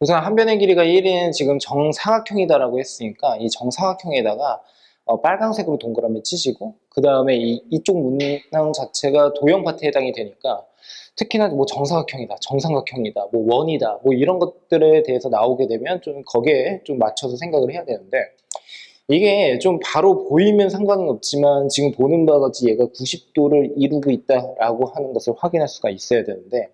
우선 한 변의 길이가 1인 지금 정사각형이다라고 했으니까 이 정사각형에다가 빨간색으로 동그라미 치시고 그 다음에 이쪽 문양 자체가 도형 파트에 해당이 되니까 특히나 뭐 정사각형이다, 정삼각형이다, 뭐 원이다, 뭐 이런 것들에 대해서 나오게 되면 좀 거기에 좀 맞춰서 생각을 해야 되는데 이게 좀 바로 보이면 상관은 없지만 지금 보는 바와 같이 얘가 90도를 이루고 있다라고 하는 것을 확인할 수가 있어야 되는데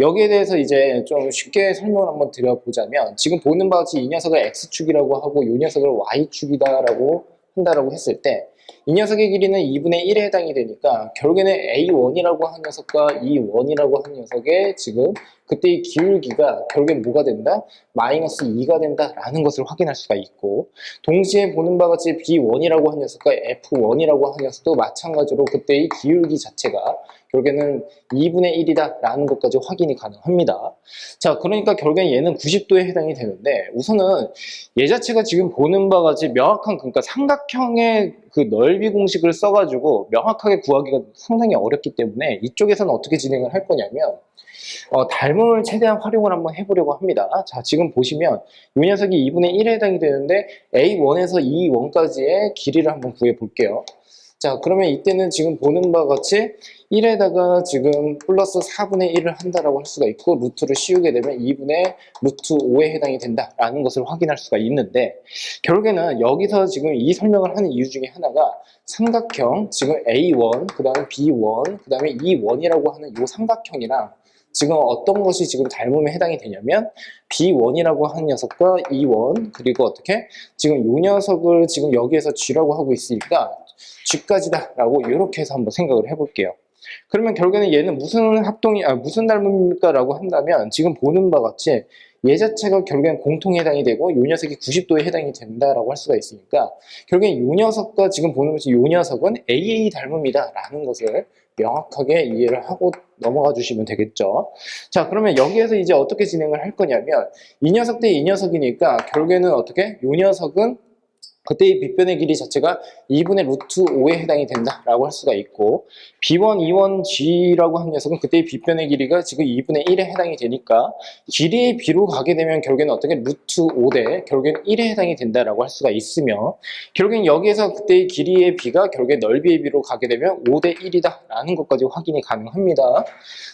여기에 대해서 이제 좀 쉽게 설명을 한번 드려보자면 지금 보는 바와 같이 이 녀석을 X축이라고 하고 이 녀석을 Y축이다라고 한다라고 했을 때 이 녀석의 길이는 2분의 1에 해당이 되니까 결국에는 A1이라고 한 녀석과 E1이라고 한 녀석의 지금 그때의 기울기가 결국엔 뭐가 된다? 마이너스 2가 된다라는 것을 확인할 수가 있고 동시에 보는 바와 같이 B1이라고 한 녀석과 F1이라고 한 녀석도 마찬가지로 그때의 기울기 자체가 결국에는 2분의 1이다 라는 것까지 확인이 가능합니다. 자, 그러니까 결국엔 얘는 90도에 해당이 되는데 우선은 얘 자체가 지금 보는 바와 같이 명확한 그러니까 삼각형의 그 넓이 공식을 써가지고 명확하게 구하기가 상당히 어렵기 때문에 이쪽에서는 어떻게 진행을 할 거냐면 닮음을 최대한 활용을 한번 해보려고 합니다. 자, 지금 보시면 이 녀석이 2분의 1에 해당이 되는데 A1에서 E1까지의 길이를 한번 구해 볼게요. 자, 그러면 이때는 지금 보는 바와 같이 1에다가 지금 플러스 4분의 1을 한다라고 할 수가 있고 루트를 씌우게 되면 2분의 루트 5에 해당이 된다라는 것을 확인할 수가 있는데 결국에는 여기서 지금 이 설명을 하는 이유 중에 하나가 삼각형 지금 A1 그 다음에 B1 그 다음에 E1이라고 하는 이 삼각형이랑 지금 어떤 것이 지금 닮음에 해당이 되냐면 B1이라고 하는 녀석과 E1 그리고 어떻게 지금 이 녀석을 지금 여기에서 G라고 하고 있으니까 G까지다 라고 이렇게 해서 한번 생각을 해볼게요. 그러면 결국에는 얘는 무슨 무슨 닮음입니까? 라고 한다면 지금 보는 바와 같이 얘 자체가 결국엔 공통에 해당이 되고 이 녀석이 90도에 해당이 된다라고 할 수가 있으니까 결국엔 이 녀석과 지금 보는 것이 이 녀석은 AA 닮음이다 라는 것을 명확하게 이해를 하고 넘어가 주시면 되겠죠. 자, 그러면 여기에서 이제 어떻게 진행을 할 거냐면 이 녀석 대 이 녀석이니까 결국에는 어떻게? 이 녀석은 그때의 빗변의 길이 자체가 2분의 루트 5에 해당이 된다라고 할 수가 있고 B1, E1, G라고 한 녀석은 그때의 빗변의 길이가 지금 2분의 1에 해당이 되니까 길이의 B로 가게 되면 결국에는 어떻게 루트 5대 결국엔 1에 해당이 된다라고 할 수가 있으며 결국엔 여기에서 그때의 길이의 B가 결국엔 넓이의 B로 가게 되면 5대 1이다 라는 것까지 확인이 가능합니다.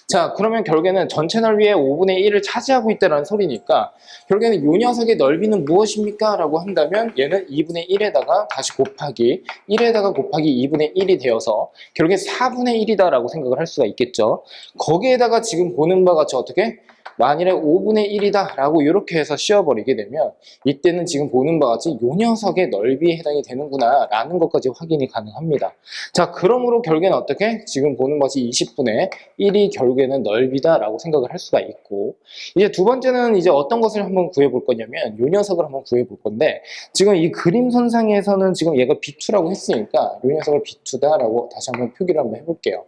자, 그러면 결국에는 전체 넓이의 5분의 1을 차지하고 있다는 소리니까 결국에는 이 녀석의 넓이는 무엇입니까? 라고 한다면 얘는 2분의 1에다가 다시 곱하기 1에다가 곱하기 2분의 1이 되어서 결국에 4분의 1이다 라고 생각을 할 수가 있겠죠. 거기에다가 지금 보는 바와 같이 어떻게? 만일에 5분의 1이다 라고 이렇게 해서 씌워버리게 되면 이때는 지금 보는 바와 같이 이 녀석의 넓이에 해당이 되는구나 라는 것까지 확인이 가능합니다. 자, 그러므로 결국에는 어떻게? 지금 보는 것이 20분의 1이 결국에는 넓이다 라고 생각을 할 수가 있고 이제 두 번째는 이제 어떤 것을 한번 구해 볼 거냐면 이 녀석을 한번 구해 볼 건데 지금 이 그림선상에서는 지금 얘가 B2라고 했으니까 이 녀석을 B2다 라고 다시 한번 표기를 한번 해볼게요.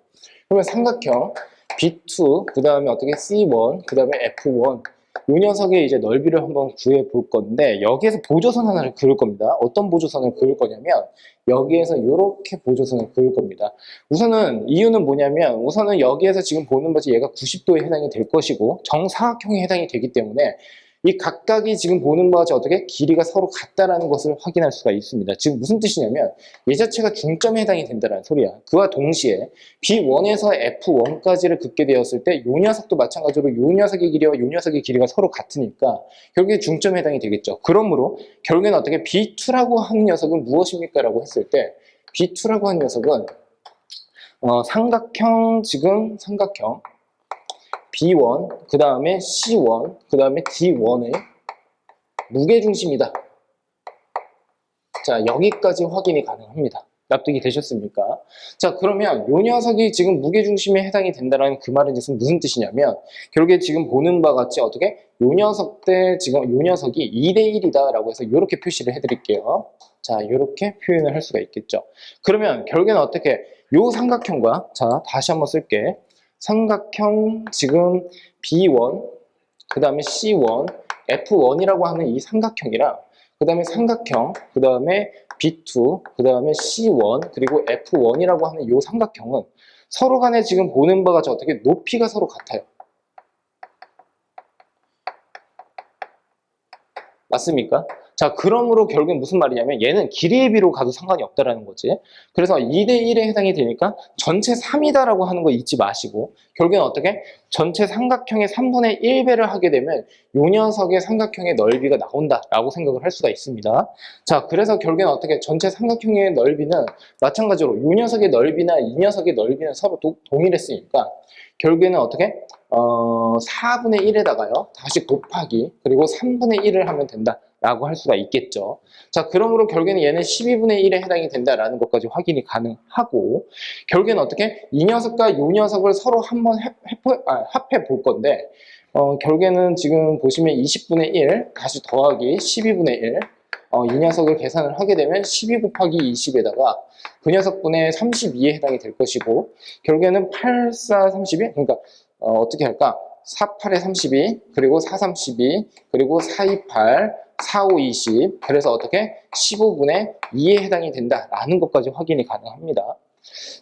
그러면 삼각형 B2 그 다음에 어떻게 C1 그 다음에 F1 이 녀석의 이제 넓이를 한번 구해 볼 건데 여기에서 보조선 하나를 그을 겁니다. 어떤 보조선을 그을 거냐면 여기에서 이렇게 보조선을 그을 겁니다. 우선은 이유는 뭐냐면 우선은 여기에서 지금 보는 것이 얘가 90도에 해당이 될 것이고 정사각형에 해당이 되기 때문에 이 각각이 지금 보는 바와 같이 어떻게 길이가 서로 같다라는 것을 확인할 수가 있습니다. 지금 무슨 뜻이냐면 얘 자체가 중점에 해당이 된다는 소리야. 그와 동시에 B1에서 F1까지를 긋게 되었을 때 이 녀석도 마찬가지로 이 녀석의 길이와 이 녀석의 길이가 서로 같으니까 결국에 중점에 해당이 되겠죠. 그러므로 결국에는 어떻게 B2라고 하는 녀석은 무엇입니까? 라고 했을 때 B2라고 하는 녀석은 삼각형 지금 삼각형 B1 그 다음에 C1 그 다음에 D1의 무게중심이다. 자, 여기까지 확인이 가능합니다. 납득이 되셨습니까? 자, 그러면 이 녀석이 지금 무게중심에 해당이 된다는 그 말은 무슨 뜻이냐면 결국에 지금 보는 바와 같이 어떻게 이 녀석 대 지금 이 녀석이 2대 1이다 라고 해서 이렇게 표시를 해드릴게요. 자, 이렇게 표현을 할 수가 있겠죠. 그러면 결국에는 어떻게 이 삼각형과 자, 다시 한번 쓸게. 삼각형 지금 B1 그 다음에 C1 F1이라고 하는 이 삼각형이랑 그 다음에 삼각형, 그 다음에 B2, 그 다음에 C1, 그리고 F1이라고 하는 이 삼각형은 서로 간에 지금 보는 바가 어떻게 높이가 서로 같아요. 맞습니까? 자, 그러므로 결국엔 무슨 말이냐면 얘는 길이의 비로 가도 상관이 없다라는 거지. 그래서 2대1에 해당이 되니까 전체 3이다라고 하는 거 잊지 마시고 결국엔 어떻게? 전체 삼각형의 3분의 1배를 하게 되면 요 녀석의 삼각형의 넓이가 나온다라고 생각을 할 수가 있습니다. 자, 그래서 결국엔 어떻게? 전체 삼각형의 넓이는 마찬가지로 요 녀석의 넓이나 이 녀석의 넓이는 서로 동일했으니까 결국에는 어떻게? 4분의 1에다가요. 다시 곱하기 그리고 3분의 1을 하면 된다라고 할 수가 있겠죠. 자, 그러므로 결국에는 얘는 12분의 1에 해당이 된다라는 것까지 확인이 가능하고 결국에는 어떻게? 이 녀석과 이 녀석을 서로 한번 합해 볼 건데 결국에는 지금 보시면 20분의 1 다시 더하기 12분의 1 이 녀석을 계산을 하게 되면 12 곱하기 20에다가 그 녀석분의 32에 해당이 될 것이고 결국에는 8, 4, 32 그러니까 어떻게 할까? 4, 8에 32 그리고 4, 32 그리고 4, 2, 8 4, 5, 20 그래서 어떻게? 15분의 2에 해당이 된다라는 것까지 확인이 가능합니다.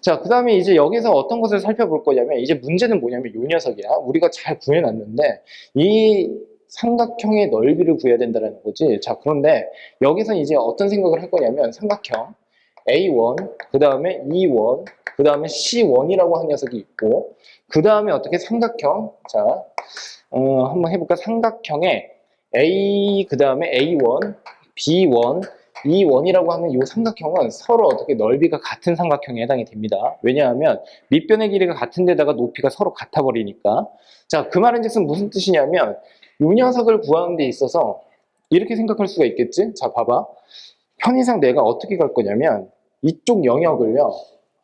자, 그 다음에 이제 여기서 어떤 것을 살펴볼 거냐면 이제 문제는 뭐냐면 요 녀석이야. 우리가 잘 구해놨는데 이 삼각형의 넓이를 구해야 된다는 거지. 자, 그런데 여기서 이제 어떤 생각을 할 거냐면 삼각형 A1, 그 다음에 E1, 그 다음에 C1이라고 한 녀석이 있고 그 다음에 어떻게 삼각형 자, 한번 해볼까? 삼각형에 A, 그 다음에 A1, B1, E1이라고 하는 이 삼각형은 서로 어떻게 넓이가 같은 삼각형에 해당이 됩니다. 왜냐하면 밑변의 길이가 같은 데다가 높이가 서로 같아 버리니까. 자, 그 말인즉슨 무슨 뜻이냐면 이 녀석을 구하는 데 있어서 이렇게 생각할 수가 있겠지? 자, 봐봐. 편의상 내가 어떻게 갈 거냐면 이쪽 영역을요.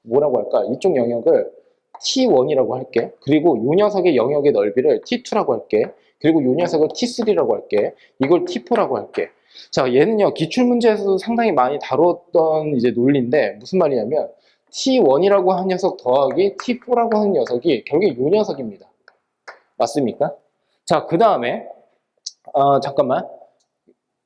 뭐라고 할까? 이쪽 영역을 T1이라고 할게. 그리고 이 녀석의 영역의 넓이를 T2라고 할게. 그리고 이 녀석을 T3라고 할게. 이걸 T4라고 할게. 자, 얘는요, 기출문제에서도 상당히 많이 다뤘던 이제 논리인데, 무슨 말이냐면, T1이라고 한 녀석 더하기 T4라고 하는 녀석이 결국에 이 녀석입니다. 맞습니까? 자, 그 다음에, 잠깐만.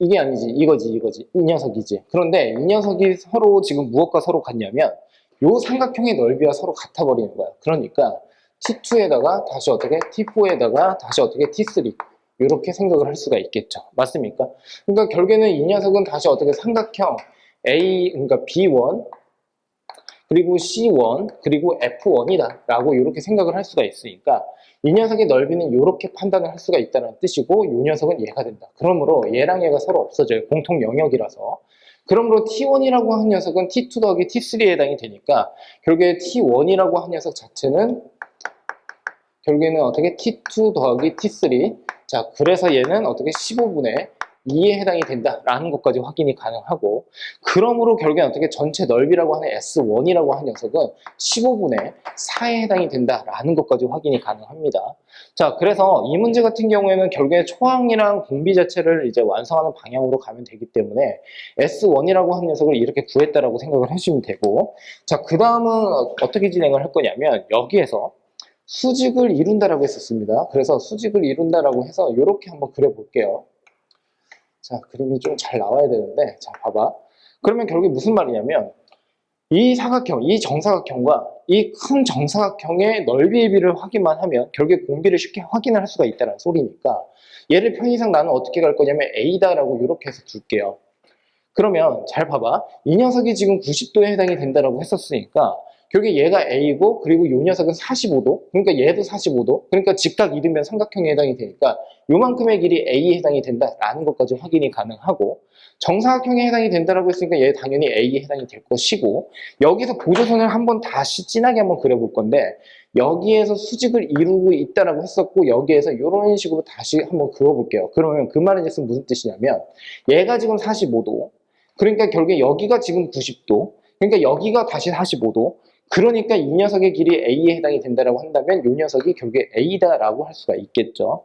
이게 아니지, 이거지. 이 녀석이지. 그런데 이 녀석이 서로 지금 무엇과 서로 같냐면, 요 삼각형의 넓이와 서로 같아 버리는 거야. 그러니까, T2에다가 다시 어떻게, T4에다가 다시 어떻게, T3. 이렇게 생각을 할 수가 있겠죠. 맞습니까? 그러니까 결국에는 이 녀석은 다시 어떻게 삼각형 A, 그러니까 B1, 그리고 C1, 그리고 F1이다 라고 이렇게 생각을 할 수가 있으니까 이 녀석의 넓이는 이렇게 판단을 할 수가 있다는 뜻이고 이 녀석은 얘가 된다. 그러므로 얘랑 얘가 서로 없어져요. 공통 영역이라서. 그러므로 T1이라고 한 녀석은 T2 더하기 T3에 해당이 되니까 결국에 T1이라고 한 녀석 자체는 결국에는 어떻게 T2 더하기 T3 자, 그래서 얘는 어떻게 15분의 2에 해당이 된다라는 것까지 확인이 가능하고 그러므로 결국엔 어떻게 전체 넓이라고 하는 S1이라고 하는 녀석은 15분의 4에 해당이 된다라는 것까지 확인이 가능합니다. 자, 그래서 이 문제 같은 경우에는 결국에 초항이랑 공비 자체를 이제 완성하는 방향으로 가면 되기 때문에 S1이라고 하는 녀석을 이렇게 구했다라고 생각을 해주시면 되고 자, 그 다음은 어떻게 진행을 할 거냐면 여기에서 수직을 이룬다라고 했었습니다. 그래서 수직을 이룬다라고 해서 이렇게 한번 그려볼게요. 자, 그림이 좀 잘 나와야 되는데, 자, 봐봐. 그러면 결국에 무슨 말이냐면, 이 사각형, 이 정사각형과 이 큰 정사각형의 넓이의 비를 확인만 하면 결국에 공비를 쉽게 확인을 할 수가 있다는 소리니까 얘를 편의상 나는 어떻게 갈 거냐면 A다라고 이렇게 해서 둘게요. 그러면 잘 봐봐. 이 녀석이 지금 90도에 해당이 된다라고 했었으니까 결국에 얘가 A고 그리고 이 녀석은 45도 그러니까 얘도 45도 그러니까 직각 이등변 삼각형에 해당이 되니까 요만큼의 길이 A에 해당이 된다라는 것까지 확인이 가능하고 정사각형에 해당이 된다라고 했으니까 얘 당연히 A에 해당이 될 것이고 여기서 보조선을 한번 다시 진하게 한번 그려볼 건데 여기에서 수직을 이루고 있다라고 했었고 여기에서 이런 식으로 다시 한번 그려볼게요. 그러면 그 말은 무슨 뜻이냐면 얘가 지금 45도 그러니까 결국에 여기가 지금 90도 그러니까 여기가 다시 45도 그러니까 이 녀석의 길이 A에 해당이 된다라고 한다면 이 녀석이 결국에 A다라고 할 수가 있겠죠.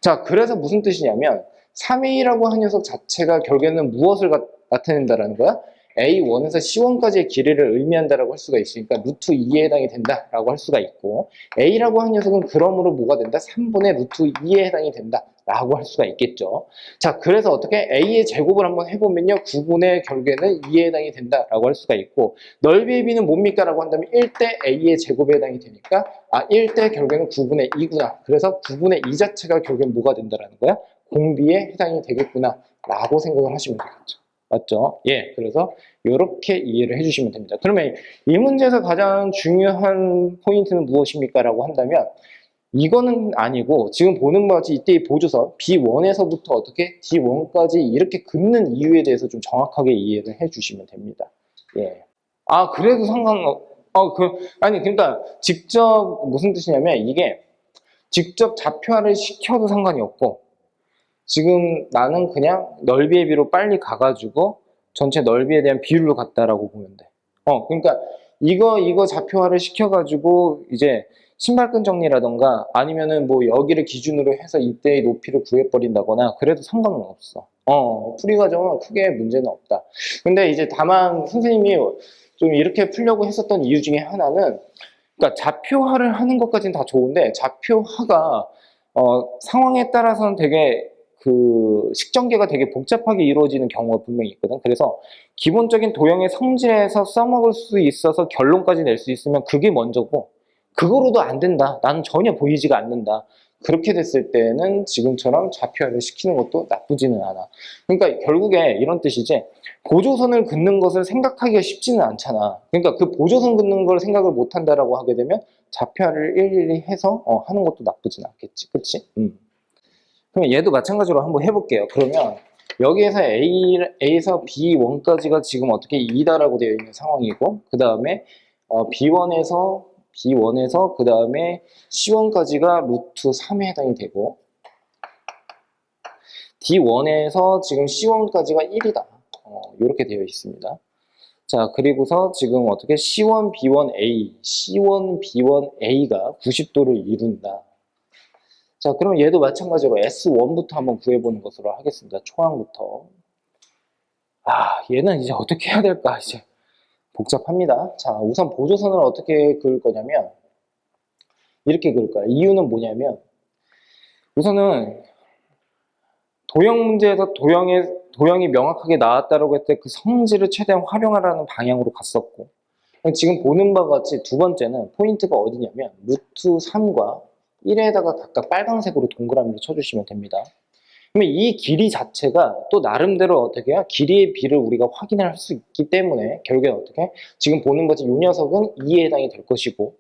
자, 그래서 무슨 뜻이냐면 3A라고 한 녀석 자체가 결국에는 무엇을 나타낸다라는 거야? A1에서 C1까지의 길이를 의미한다라고 할 수가 있으니까 루트 2에 해당이 된다라고 할 수가 있고 A라고 한 녀석은 그러므로 뭐가 된다? 3분의 루트 2에 해당이 된다라고 할 수가 있겠죠. 자, 그래서 어떻게 A의 제곱을 한번 해보면요. 9분의 결국에는 2에 해당이 된다라고 할 수가 있고 넓이의 비는 뭡니까? 라고 한다면 1대 A의 제곱에 해당이 되니까 1대 결국에는 9분의 2구나. 그래서 9분의 2 자체가 결국엔 뭐가 된다라는 거야? 공비에 해당이 되겠구나 라고 생각을 하시면 되겠죠. 맞죠? 예, 그래서 이렇게 이해를 해주시면 됩니다. 그러면 이 문제에서 가장 중요한 포인트는 무엇입니까? 라고 한다면 이거는 아니고 지금 보는 바와 같이 이때 이 보조선 B1에서부터 어떻게 D1까지 이렇게 긋는 이유에 대해서 좀 정확하게 이해를 해주시면 됩니다. 예. 아, 그래도 아니, 그러니까 직접 무슨 뜻이냐면 이게 직접 좌표화를 시켜도 상관이 없고 지금 나는 그냥 넓이의 비로 빨리 가가지고 전체 넓이에 대한 비율로 갔다라고 보면 돼. 그러니까 이거 좌표화를 시켜가지고 이제 신발끈 정리라던가 아니면은 뭐 여기를 기준으로 해서 이때의 높이를 구해버린다거나 그래도 상관은 없어. 풀이 과정은 크게 문제는 없다. 근데 이제 다만 선생님이 좀 이렇게 풀려고 했었던 이유 중에 하나는 그러니까 좌표화를 하는 것까지는 다 좋은데 좌표화가 상황에 따라서는 되게 그 식전개가 되게 복잡하게 이루어지는 경우가 분명히 있거든. 그래서 기본적인 도형의 성질에서 써먹을 수 있어서 결론까지 낼 수 있으면 그게 먼저고 그거로도 안 된다. 나는 전혀 보이지가 않는다. 그렇게 됐을 때는 지금처럼 좌표화를 시키는 것도 나쁘지는 않아. 그러니까 결국에 이런 뜻이지 보조선을 긋는 것을 생각하기가 쉽지는 않잖아. 그러니까 그 보조선 긋는 걸 생각을 못 한다라고 하게 되면 좌표화를 일일이 해서 하는 것도 나쁘진 않겠지. 그치? 그럼 얘도 마찬가지로 한번 해볼게요. 그러면 여기에서 A에서 B1까지가 지금 어떻게 2다라고 되어 있는 상황이고 그 다음에 B1에서 그 다음에 C1까지가 루트 3에 해당이 되고 D1에서 지금 C1까지가 1이다. 이렇게 되어 있습니다. 자, 그리고서 지금 어떻게 C1, B1A, C1, B1A가 90도를 이룬다. 자, 그럼 얘도 마찬가지로 S1부터 한번 구해보는 것으로 하겠습니다. 초항부터. 얘는 이제 어떻게 해야 될까? 이제 복잡합니다. 자, 우선 보조선을 어떻게 그을 거냐면 이렇게 그을 거야. 이유는 뭐냐면 우선은 도형 문제에서 도형이 명확하게 나왔다고 했을 때 그 성질을 최대한 활용하라는 방향으로 갔었고 지금 보는 바와 같이 두 번째는 포인트가 어디냐면 루트 3과 1에다가 각각 빨간색으로 동그라미를 쳐주시면 됩니다. 그러면 이 길이 자체가 또 나름대로 어떻게 해요? 길이의 비를 우리가 확인을 할 수 있기 때문에 결국에 어떻게 지금 보는 거지 이 녀석은 2에 해당이 될 것이고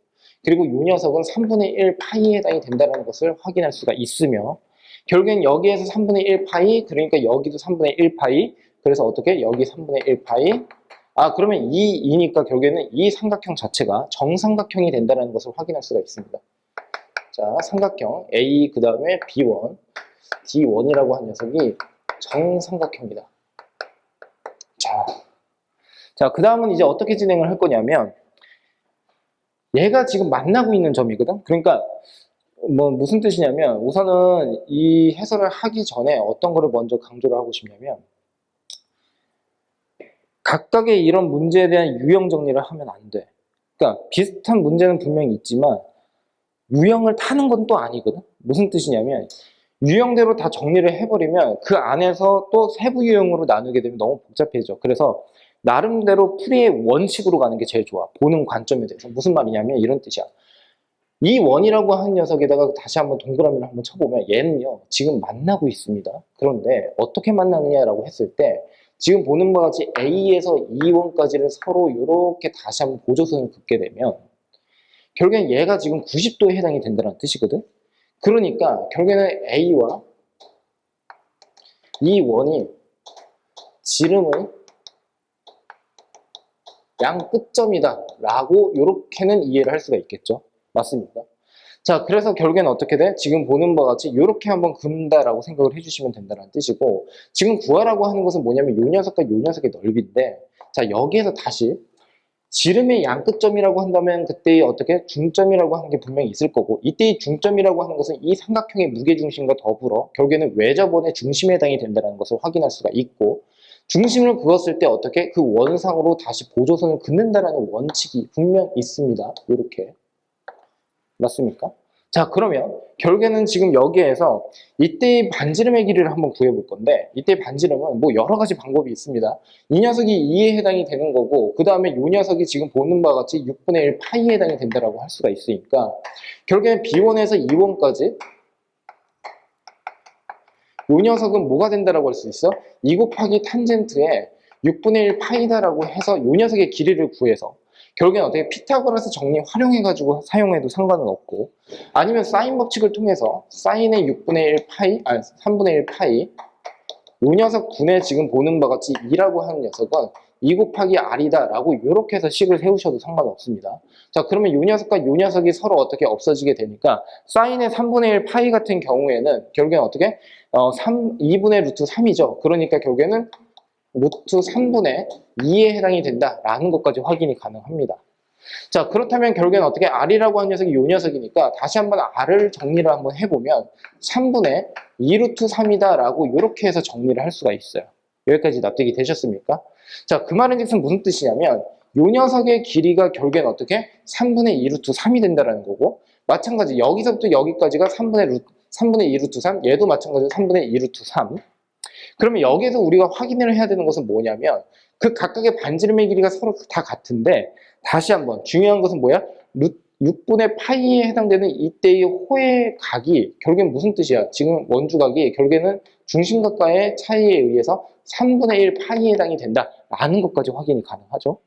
그리고 이 녀석은 3분의 1 파이에 해당이 된다는 것을 확인할 수가 있으며 결국엔 여기에서 3분의 1 파이 그러니까 여기도 3분의 1 파이 그래서 어떻게 여기 3분의 1 파이 그러면 이 2니까 결국에는 이 삼각형 자체가 정삼각형이 된다는 것을 확인할 수가 있습니다. 자, 삼각형 A 그 다음에 B1 D1이라고 한 녀석이 정삼각형이다. 자, 그 다음은 이제 어떻게 진행을 할 거냐면 얘가 지금 만나고 있는 점이거든. 그러니까 뭐 무슨 뜻이냐면 우선은 이 해설을 하기 전에 어떤 거를 먼저 강조를 하고 싶냐면 각각의 이런 문제에 대한 유형 정리를 하면 안 돼. 그러니까 비슷한 문제는 분명히 있지만 유형을 타는 건 또 아니거든. 무슨 뜻이냐면 유형대로 다 정리를 해버리면 그 안에서 또 세부 유형으로 나누게 되면 너무 복잡해져. 그래서 나름대로 풀이의 원칙으로 가는 게 제일 좋아. 보는 관점에 대해서. 무슨 말이냐면 이런 뜻이야. 이 원이라고 하는 녀석에다가 다시 한번 동그라미를 한번 쳐보면 얘는요 지금 만나고 있습니다. 그런데 어떻게 만나느냐라고 했을 때 지금 보는 바와 같이 A에서 E1까지를 서로 이렇게 다시 한번 보조선을 긋게 되면 결국엔 얘가 지금 90도에 해당이 된다는 뜻이거든. 그러니까 결국에는 A와 E1이 지름의 양 끝점이다 라고 이렇게는 이해를 할 수가 있겠죠. 맞습니다. 자, 그래서 결국에는 어떻게 돼? 지금 보는 바와 같이 이렇게 한번 긋는다라고 생각을 해주시면 된다는 뜻이고 지금 구하라고 하는 것은 뭐냐면 요 녀석과 요 녀석의 넓이인데 자, 여기에서 다시 지름의 양 끝점이라고 한다면 그때 어떻게 중점이라고 하는 게 분명히 있을 거고 이때의 중점이라고 하는 것은 이 삼각형의 무게중심과 더불어 결국에는 외접원의 중심에 해당이 된다는 것을 확인할 수가 있고 중심을 그었을 때 어떻게 그 원상으로 다시 보조선을 긋는다라는 원칙이 분명 있습니다. 이렇게 맞습니까? 자, 그러면 결국에는 지금 여기에서 이때의 반지름의 길이를 한번 구해볼 건데 이때의 반지름은 뭐 여러 가지 방법이 있습니다. 이 녀석이 2에 해당이 되는 거고 그 다음에 이 녀석이 지금 보는 바와 같이 6분의 1 파이에 해당이 된다고 할 수가 있으니까 결국에는 B1에서 E1까지 이 녀석은 뭐가 된다라고 할 수 있어? 2 곱하기 탄젠트에 6분의 1 파이다라고 해서 이 녀석의 길이를 구해서 결국엔 어떻게 피타고라스 정리 활용해가지고 사용해도 상관은 없고, 아니면 사인 법칙을 통해서 사인의 6분의 1 파이, 3분의 1 파이, 이 녀석 군에 지금 보는 바와 같이 2라고 하는 녀석은 2 곱하기 r이다 라고 이렇게 해서 식을 세우셔도 상관없습니다. 자, 그러면 이 녀석과 이 녀석이 서로 어떻게 없어지게 되니까 사인의 3분의 1 파이 같은 경우에는 결국엔 어떻게 2분의 루트 3이죠. 그러니까 결국에는 루트 3분의 2에 해당이 된다라는 것까지 확인이 가능합니다. 자, 그렇다면 결국엔 어떻게 r이라고 하는 녀석이 이 녀석이니까 다시 한번 r을 정리를 한번 해보면 3분의 2 루트 3이다 라고 이렇게 해서 정리를 할 수가 있어요. 여기까지 납득이 되셨습니까? 자, 그 말은즉슨 무슨 뜻이냐면 이 녀석의 길이가 결국엔 어떻게 3분의 2 루트 3이 된다라는 거고, 마찬가지 여기서부터 여기까지가 3분의 2 루트 3, 얘도 마찬가지로 3분의 2 루트 3. 그러면 여기에서 우리가 확인을 해야 되는 것은 뭐냐면 그 각각의 반지름의 길이가 서로 다 같은데, 다시 한번 중요한 것은 뭐야? 6분의 파이에 해당되는 이때의 호의 각이 결국엔 무슨 뜻이야? 지금 원주각이 결국에는 중심각과의 차이에 의해서 3분의 1 파이에 해당이 된다라는 것까지 확인이 가능하죠.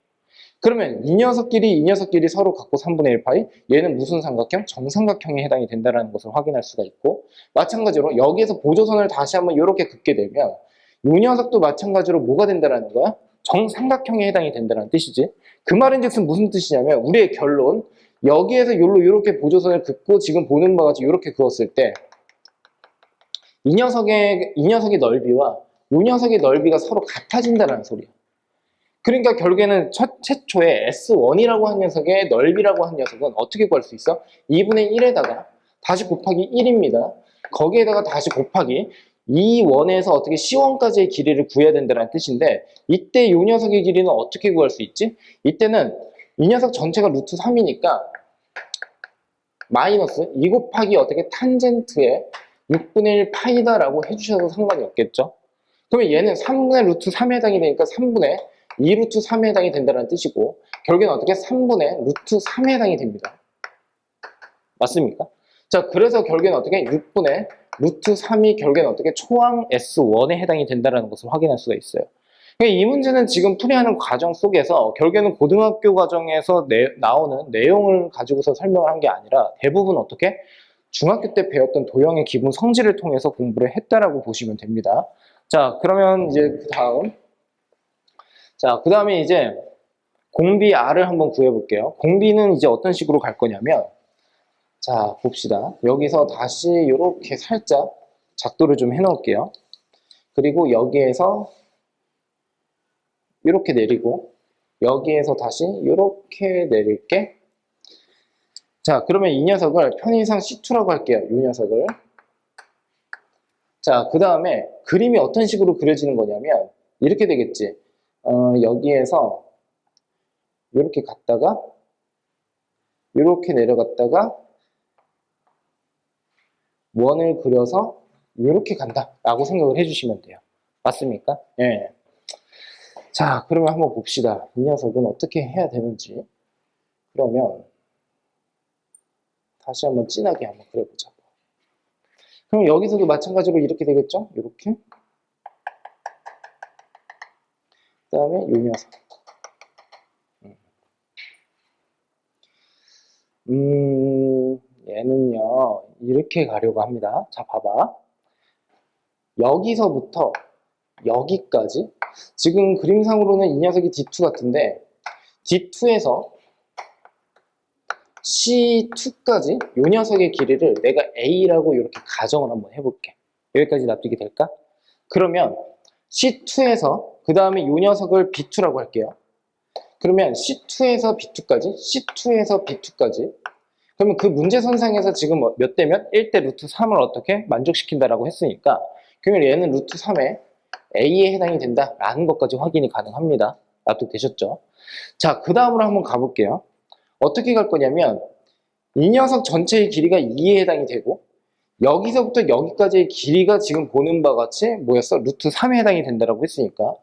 그러면 이 녀석끼리 서로 갖고 3분의 1 파이, 얘는 무슨 삼각형? 정삼각형에 해당이 된다는 것을 확인할 수가 있고, 마찬가지로 여기에서 보조선을 다시 한번 이렇게 긋게 되면 이 녀석도 마찬가지로 뭐가 된다는 거야? 정삼각형에 해당이 된다는 뜻이지. 그 말인즉슨 무슨 뜻이냐면 우리의 결론, 여기에서 요로 이렇게 보조선을 긋고 지금 보는 바와 같이 이렇게 그었을 때 이 녀석의 넓이와 이 녀석의 넓이가 서로 같아진다는 소리야. 그러니까 결국에는 최초에 S1이라고 한 녀석의 넓이라고 한 녀석은 어떻게 구할 수 있어? 2분의 1에다가 다시 곱하기 1입니다. 거기에다가 다시 곱하기 이 원에서 어떻게 C1까지의 길이를 구해야 된다는 뜻인데, 이때 이 녀석의 길이는 어떻게 구할 수 있지? 이때는 이 녀석 전체가 루트 3이니까 마이너스 2 곱하기 어떻게 탄젠트에 6분의 1 파이다라고 해주셔도 상관이 없겠죠? 그러면 얘는 3분의 루트 3에 해당이 되니까 3분의 2 루트 3에 해당이 된다는 뜻이고, 결국에는 어떻게 3분의 루트 3에 해당이 됩니다. 맞습니까? 자, 그래서 결국에는 어떻게 6분의 루트 3이 결국에는 어떻게 초항 S1에 해당이 된다는 것을 확인할 수가 있어요. 그러니까 이 문제는 지금 풀이하는 과정 속에서 결국에는 고등학교 과정에서 나오는 내용을 가지고서 설명을 한 게 아니라 대부분 어떻게 중학교 때 배웠던 도형의 기본 성질을 통해서 공부를 했다라고 보시면 됩니다. 자, 그러면 이제 그 다음에 이제 공비 R을 한번 구해볼게요. 공비는 이제 어떤 식으로 갈 거냐면, 자, 봅시다. 여기서 다시 이렇게 살짝 작도를 좀 해놓을게요. 그리고 여기에서 이렇게 내리고, 여기에서 다시 이렇게 내릴게. 자, 그러면 이 녀석을 편의상 C2라고 할게요. 이 녀석을. 자, 그 다음에 그림이 어떤 식으로 그려지는 거냐면 이렇게 되겠지. 여기에서 이렇게 갔다가 이렇게 내려갔다가 원을 그려서 이렇게 간다라고 생각을 해주시면 돼요. 맞습니까? 예. 자, 그러면 한번 봅시다. 이 녀석은 어떻게 해야 되는지. 그러면 다시 한번 진하게 한번 그려보자. 그럼 여기서도 마찬가지로 이렇게 되겠죠? 이렇게. 그 다음에 요 녀석. 얘는요, 이렇게 가려고 합니다. 자, 봐봐. 여기서부터 여기까지. 지금 그림상으로는 이 녀석이 D2 같은데, D2에서 C2까지 이 녀석의 길이를 내가 A라고 이렇게 가정을 한번 해볼게. 여기까지 납득이 될까? 그러면 C2에서 그 다음에 이 녀석을 B2라고 할게요. 그러면 C2에서 B2까지, C2에서 B2까지. 그러면 그 문제선상에서 지금 몇 대면 1대 루트 3을 어떻게 만족시킨다라고 했으니까, 그러면 얘는 루트 3에 A에 해당이 된다라는 것까지 확인이 가능합니다. 납득되셨죠? 자, 그 다음으로 한번 가볼게요. 어떻게 갈 거냐면 이 녀석 전체의 길이가 2에 해당이 되고, 여기서부터 여기까지의 길이가 지금 보는 바와 같이 뭐였어? 루트 3에 해당이 된다라고 했으니까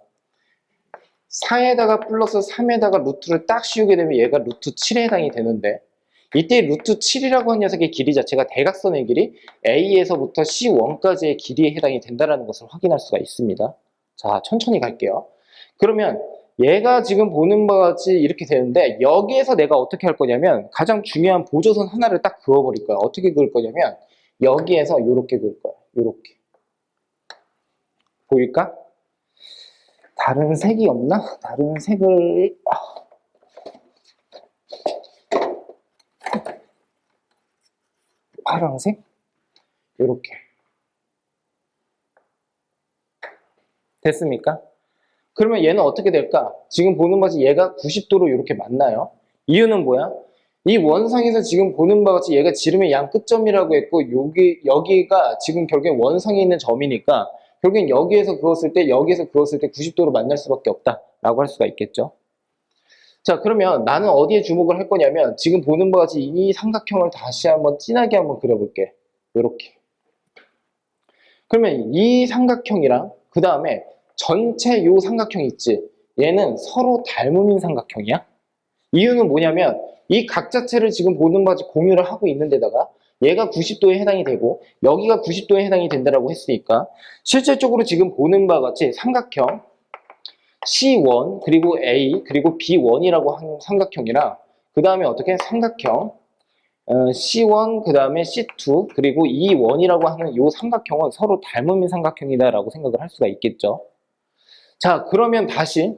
4에다가 플러스 3에다가 루트를 딱 씌우게 되면 얘가 루트 7에 해당이 되는데, 이때 루트 7이라고 한 녀석의 길이 자체가 대각선의 길이 A에서부터 C1까지의 길이에 해당이 된다는 것을 확인할 수가 있습니다. 자, 천천히 갈게요. 그러면 얘가 지금 보는 바와 같이 이렇게 되는데 여기에서 내가 어떻게 할 거냐면 가장 중요한 보조선 하나를 딱 그어버릴 거야. 어떻게 그을 거냐면 여기에서 이렇게 그을 거야. 이렇게. 보일까? 다른 색이 없나? 다른 색을... 파란색? 이렇게. 됐습니까? 그러면 얘는 어떻게 될까? 지금 보는 바같이 얘가 90도로 이렇게 만나요. 이유는 뭐야? 이 원상에서 지금 보는 바같이 얘가 지름의 양 끝점이라고 했고 여기가 지금 결국엔 원상에 있는 점이니까 결국엔 여기에서 그었을 때 여기에서 그었을 때 90도로 만날 수밖에 없다라고 할 수가 있겠죠. 자, 그러면 나는 어디에 주목을 할 거냐면 지금 보는 바같이 이 삼각형을 다시 한번 진하게 한번 그려볼게. 이렇게. 그러면 이 삼각형이랑 그 다음에 전체 요 삼각형 있지? 얘는 서로 닮음인 삼각형이야. 이유는 뭐냐면 이 각 자체를 지금 보는 바같이 공유를 하고 있는 데다가 얘가 90도에 해당이 되고 여기가 90도에 해당이 된다라고 했으니까 실질적으로 지금 보는 바같이 삼각형 C1 그리고 A 그리고 B1이라고 하는 삼각형이랑 그 다음에 어떻게 삼각형 C1 그 다음에 C2 그리고 E1이라고 하는 이 삼각형은 서로 닮음인 삼각형이다 라고 생각을 할 수가 있겠죠. 자, 그러면 다시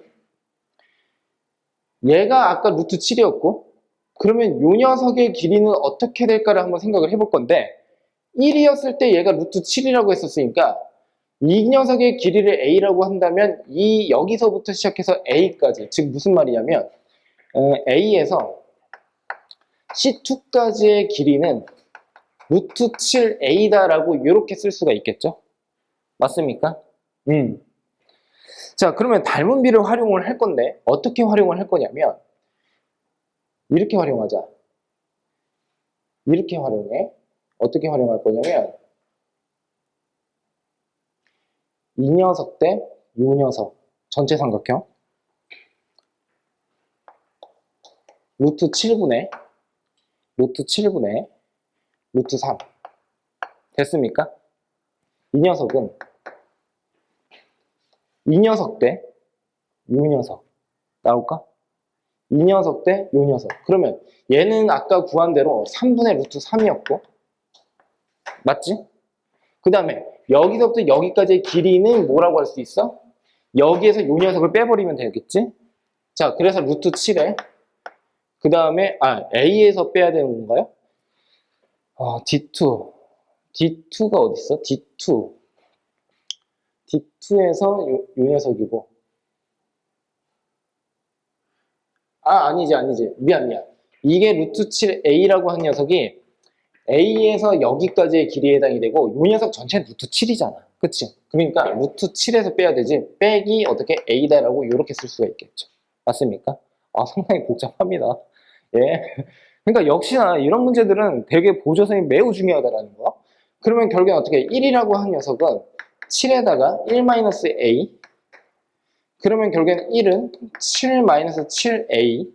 얘가 아까 루트 7이었고 그러면 이 녀석의 길이는 어떻게 될까를 한번 생각을 해볼 건데 1이었을 때 얘가 루트 7이라고 했었으니까 이 녀석의 길이를 A라고 한다면 이 여기서부터 시작해서 A까지, 즉 무슨 말이냐면 A에서 C2까지의 길이는 루트 7A다라고 이렇게 쓸 수가 있겠죠? 맞습니까? 자, 그러면 닮은비를 활용을 할 건데 어떻게 활용을 할 거냐면 이렇게 활용하자. 이렇게 활용해. 어떻게 활용할 거냐면 이 녀석 대 이 녀석 전체 삼각형 루트 7분의 루트 3 됐습니까? 이 녀석은 이 녀석 대 이 녀석 나올까? 이 녀석 대 이 녀석. 그러면 얘는 아까 구한 대로 3분의 루트 3이었고 맞지? 그 다음에 여기서부터 여기까지의 길이는 뭐라고 할 수 있어? 여기에서 이 녀석을 빼버리면 되겠지? 자, 그래서 루트 7에 그 다음에 A에서 빼야 되는 건가요? D2가 어디 있어? D2에서 요 녀석이고 아니지 미안 이게 루트 7A라고 한 녀석이 A에서 여기까지의 길이에 해당이 되고 이 녀석 전체는 루트 7이잖아. 그치? 그러니까 루트 7에서 빼야 되지 빼기 어떻게 A다라고 이렇게 쓸 수가 있겠죠. 맞습니까? 상당히 복잡합니다. 예. 그러니까 역시나 이런 문제들은 되게 보조선이 매우 중요하다라는 거. 그러면 결국엔 어떻게 1이라고 한 녀석은 7에다가 1-A 그러면 결국엔 1은 7-7A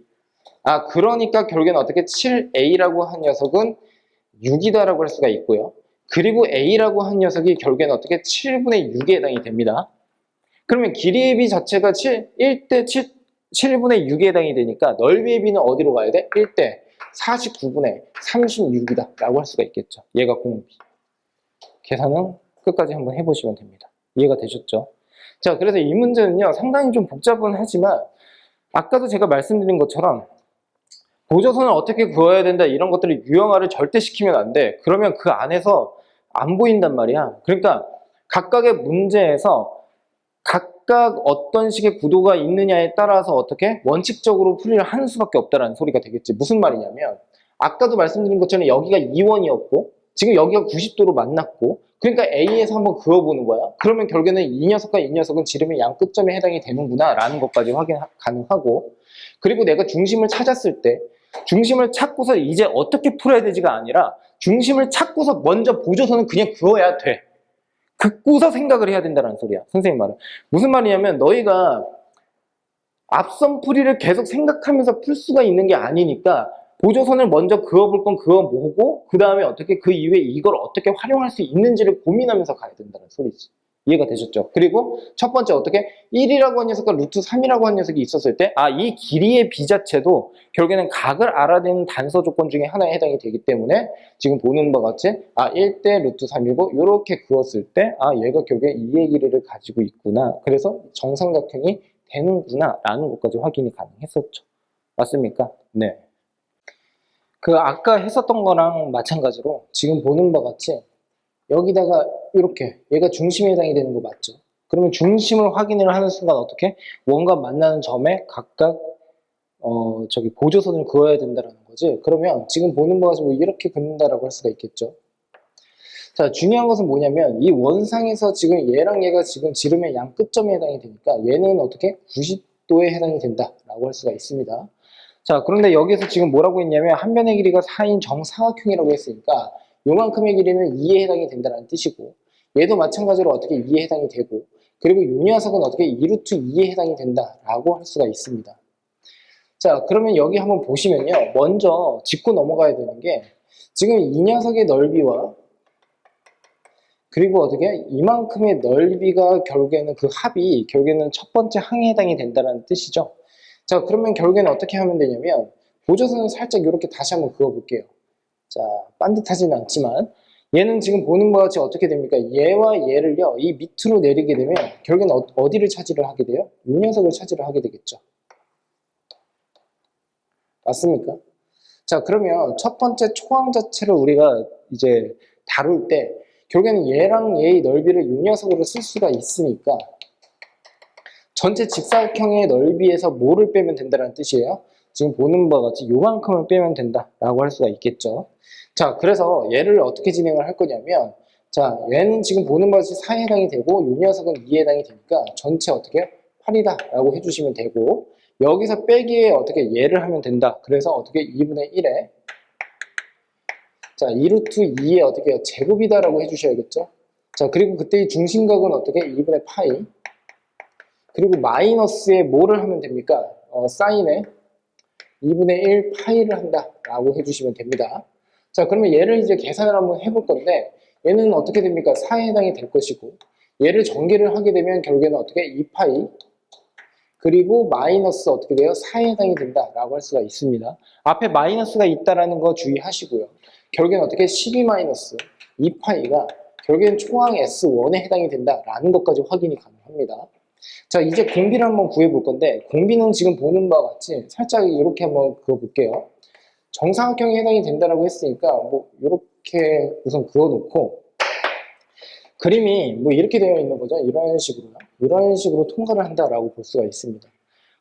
그러니까 결국엔 어떻게 7A라고 한 녀석은 6이다라고 할 수가 있고요. 그리고 A라고 한 녀석이 결국엔 어떻게 7분의 6에 해당이 됩니다. 그러면 길이의 비 자체가 1대 7분의 6에 해당이 되니까 넓이의 비는 어디로 가야 돼? 1대 49분의 36이다 라고 할 수가 있겠죠. 얘가 공비. 계산은 끝까지 한번 해보시면 됩니다. 이해가 되셨죠? 자, 그래서 이 문제는요 상당히 좀 복잡은 하지만 아까도 제가 말씀드린 것처럼 보조선을 어떻게 그어야 된다 이런 것들을 유형화를 절대 시키면 안 돼. 그러면 그 안에서 안 보인단 말이야. 그러니까 각각의 문제에서 각각 어떤 식의 구도가 있느냐에 따라서 어떻게 원칙적으로 풀이를 하는 수밖에 없다라는 소리가 되겠지. 무슨 말이냐면 아까도 말씀드린 것처럼 여기가 2원이었고 지금 여기가 90도로 만났고 그러니까 A에서 한번 그어보는 거야. 그러면 결국에는 이 녀석과 이 녀석은 지름의 양 끝점에 해당이 되는구나 라는 것까지 확인 가능하고 그리고 내가 중심을 찾았을 때 중심을 찾고서 이제 어떻게 풀어야 되지가 아니라 중심을 찾고서 먼저 보조선은 그냥 그어야 돼. 긋고서 생각을 해야 된다는 소리야. 선생님 말은. 무슨 말이냐면 너희가 앞선 풀이를 계속 생각하면서 풀 수가 있는 게 아니니까 보조선을 먼저 그어볼 건 그어보고 그 다음에 어떻게 그 이후에 이걸 어떻게 활용할 수 있는지를 고민하면서 가야 된다는 소리지. 이해가 되셨죠? 그리고 첫 번째 어떻게 1이라고 한 녀석과 루트 3이라고 한 녀석이 있었을 때 이 길이의 b 자체도 결국에는 각을 알아내는 단서 조건 중에 하나에 해당이 되기 때문에 지금 보는 바와 같이 1대 루트 3이고 이렇게 그었을 때 얘가 결국에 2의 길이를 가지고 있구나. 그래서 정삼각형이 되는구나 라는 것까지 확인이 가능했었죠. 맞습니까? 네. 그 아까 했었던 거랑 마찬가지로 지금 보는 바와 같이 여기다가 이렇게 얘가 중심에 해당이 되는 거 맞죠? 그러면 중심을 확인을 하는 순간 어떻게 원과 만나는 점에 각각 저기 보조선을 그어야 된다는 거지. 그러면 지금 보는 바와 같이 뭐 이렇게 긋는다라고 할 수가 있겠죠. 자, 중요한 것은 뭐냐면 이 원상에서 지금 얘랑 얘가 지금 지름의 양 끝점에 해당이 되니까 얘는 어떻게 90도에 해당이 된다라고 할 수가 있습니다. 자, 그런데 여기서 지금 뭐라고 했냐면 한 변의 길이가 4인 정사각형이라고 했으니까 요만큼의 길이는 2에 해당이 된다는 뜻이고 얘도 마찬가지로 어떻게 2에 해당이 되고 그리고 요 녀석은 어떻게 2루트 2에 해당이 된다라고 할 수가 있습니다. 자, 그러면 여기 한번 보시면요. 먼저 짚고 넘어가야 되는 게 지금 이 녀석의 넓이와 그리고 어떻게 이만큼의 넓이가 결국에는 그 합이 결국에는 첫 번째 항에 해당이 된다는 뜻이죠. 자, 그러면 결국에는 어떻게 하면 되냐면 보조선을 살짝 이렇게 다시 한번 그어볼게요. 자, 반듯하지는 않지만 얘는 지금 보는 바와 같이 어떻게 됩니까? 얘와 얘를요, 이 밑으로 내리게 되면 결국엔 어디를 차지를 하게 돼요? 이 녀석을 차지를 하게 되겠죠. 맞습니까? 자, 그러면 첫 번째 초항 자체를 우리가 이제 다룰 때 결국에는 얘랑 얘의 넓이를 이 녀석으로 쓸 수가 있으니까 전체 직사각형의 넓이에서 뭐를 빼면 된다는 뜻이에요? 지금 보는 바와 같이 요만큼을 빼면 된다라고 할 수가 있겠죠. 자, 그래서 얘를 어떻게 진행을 할 거냐면 자, 얘는 지금 보는 바와 같이 4에 해당이 되고 이 녀석은 2에 해당이 되니까 전체 어떻게 8이다 라고 해주시면 되고 여기서 빼기에 어떻게 얘를 하면 된다. 그래서 어떻게 2분의 1에 자, 2루트 2에 어떻게 해요? 제곱이다 라고 해주셔야겠죠. 자, 그리고 그때 이 중심각은 어떻게 2분의 파이 그리고 마이너스에 뭐를 하면 됩니까? 사인에 2분의 1 파이를 한다 라고 해주시면 됩니다. 자, 그러면 얘를 이제 계산을 한번 해볼 건데 얘는 어떻게 됩니까? 4에 해당이 될 것이고 얘를 전개를 하게 되면 결국에는 어떻게 2파이 그리고 마이너스 어떻게 돼요? 4에 해당이 된다 라고 할 수가 있습니다. 앞에 마이너스가 있다라는 거 주의하시고요. 결국에는 어떻게 12 마이너스 2파이가 결국엔 초항 S1에 해당이 된다라는 것까지 확인이 가능합니다. 자, 이제 공비를 한번 구해볼 건데 공비는 지금 보는 바와 같이 살짝 이렇게 한번 그어볼게요. 정사각형에 해당이 된다라고 했으니까 뭐 이렇게 우선 그어놓고 그림이 뭐 이렇게 되어 있는 거죠. 이런 식으로 통과를 한다라고 볼 수가 있습니다.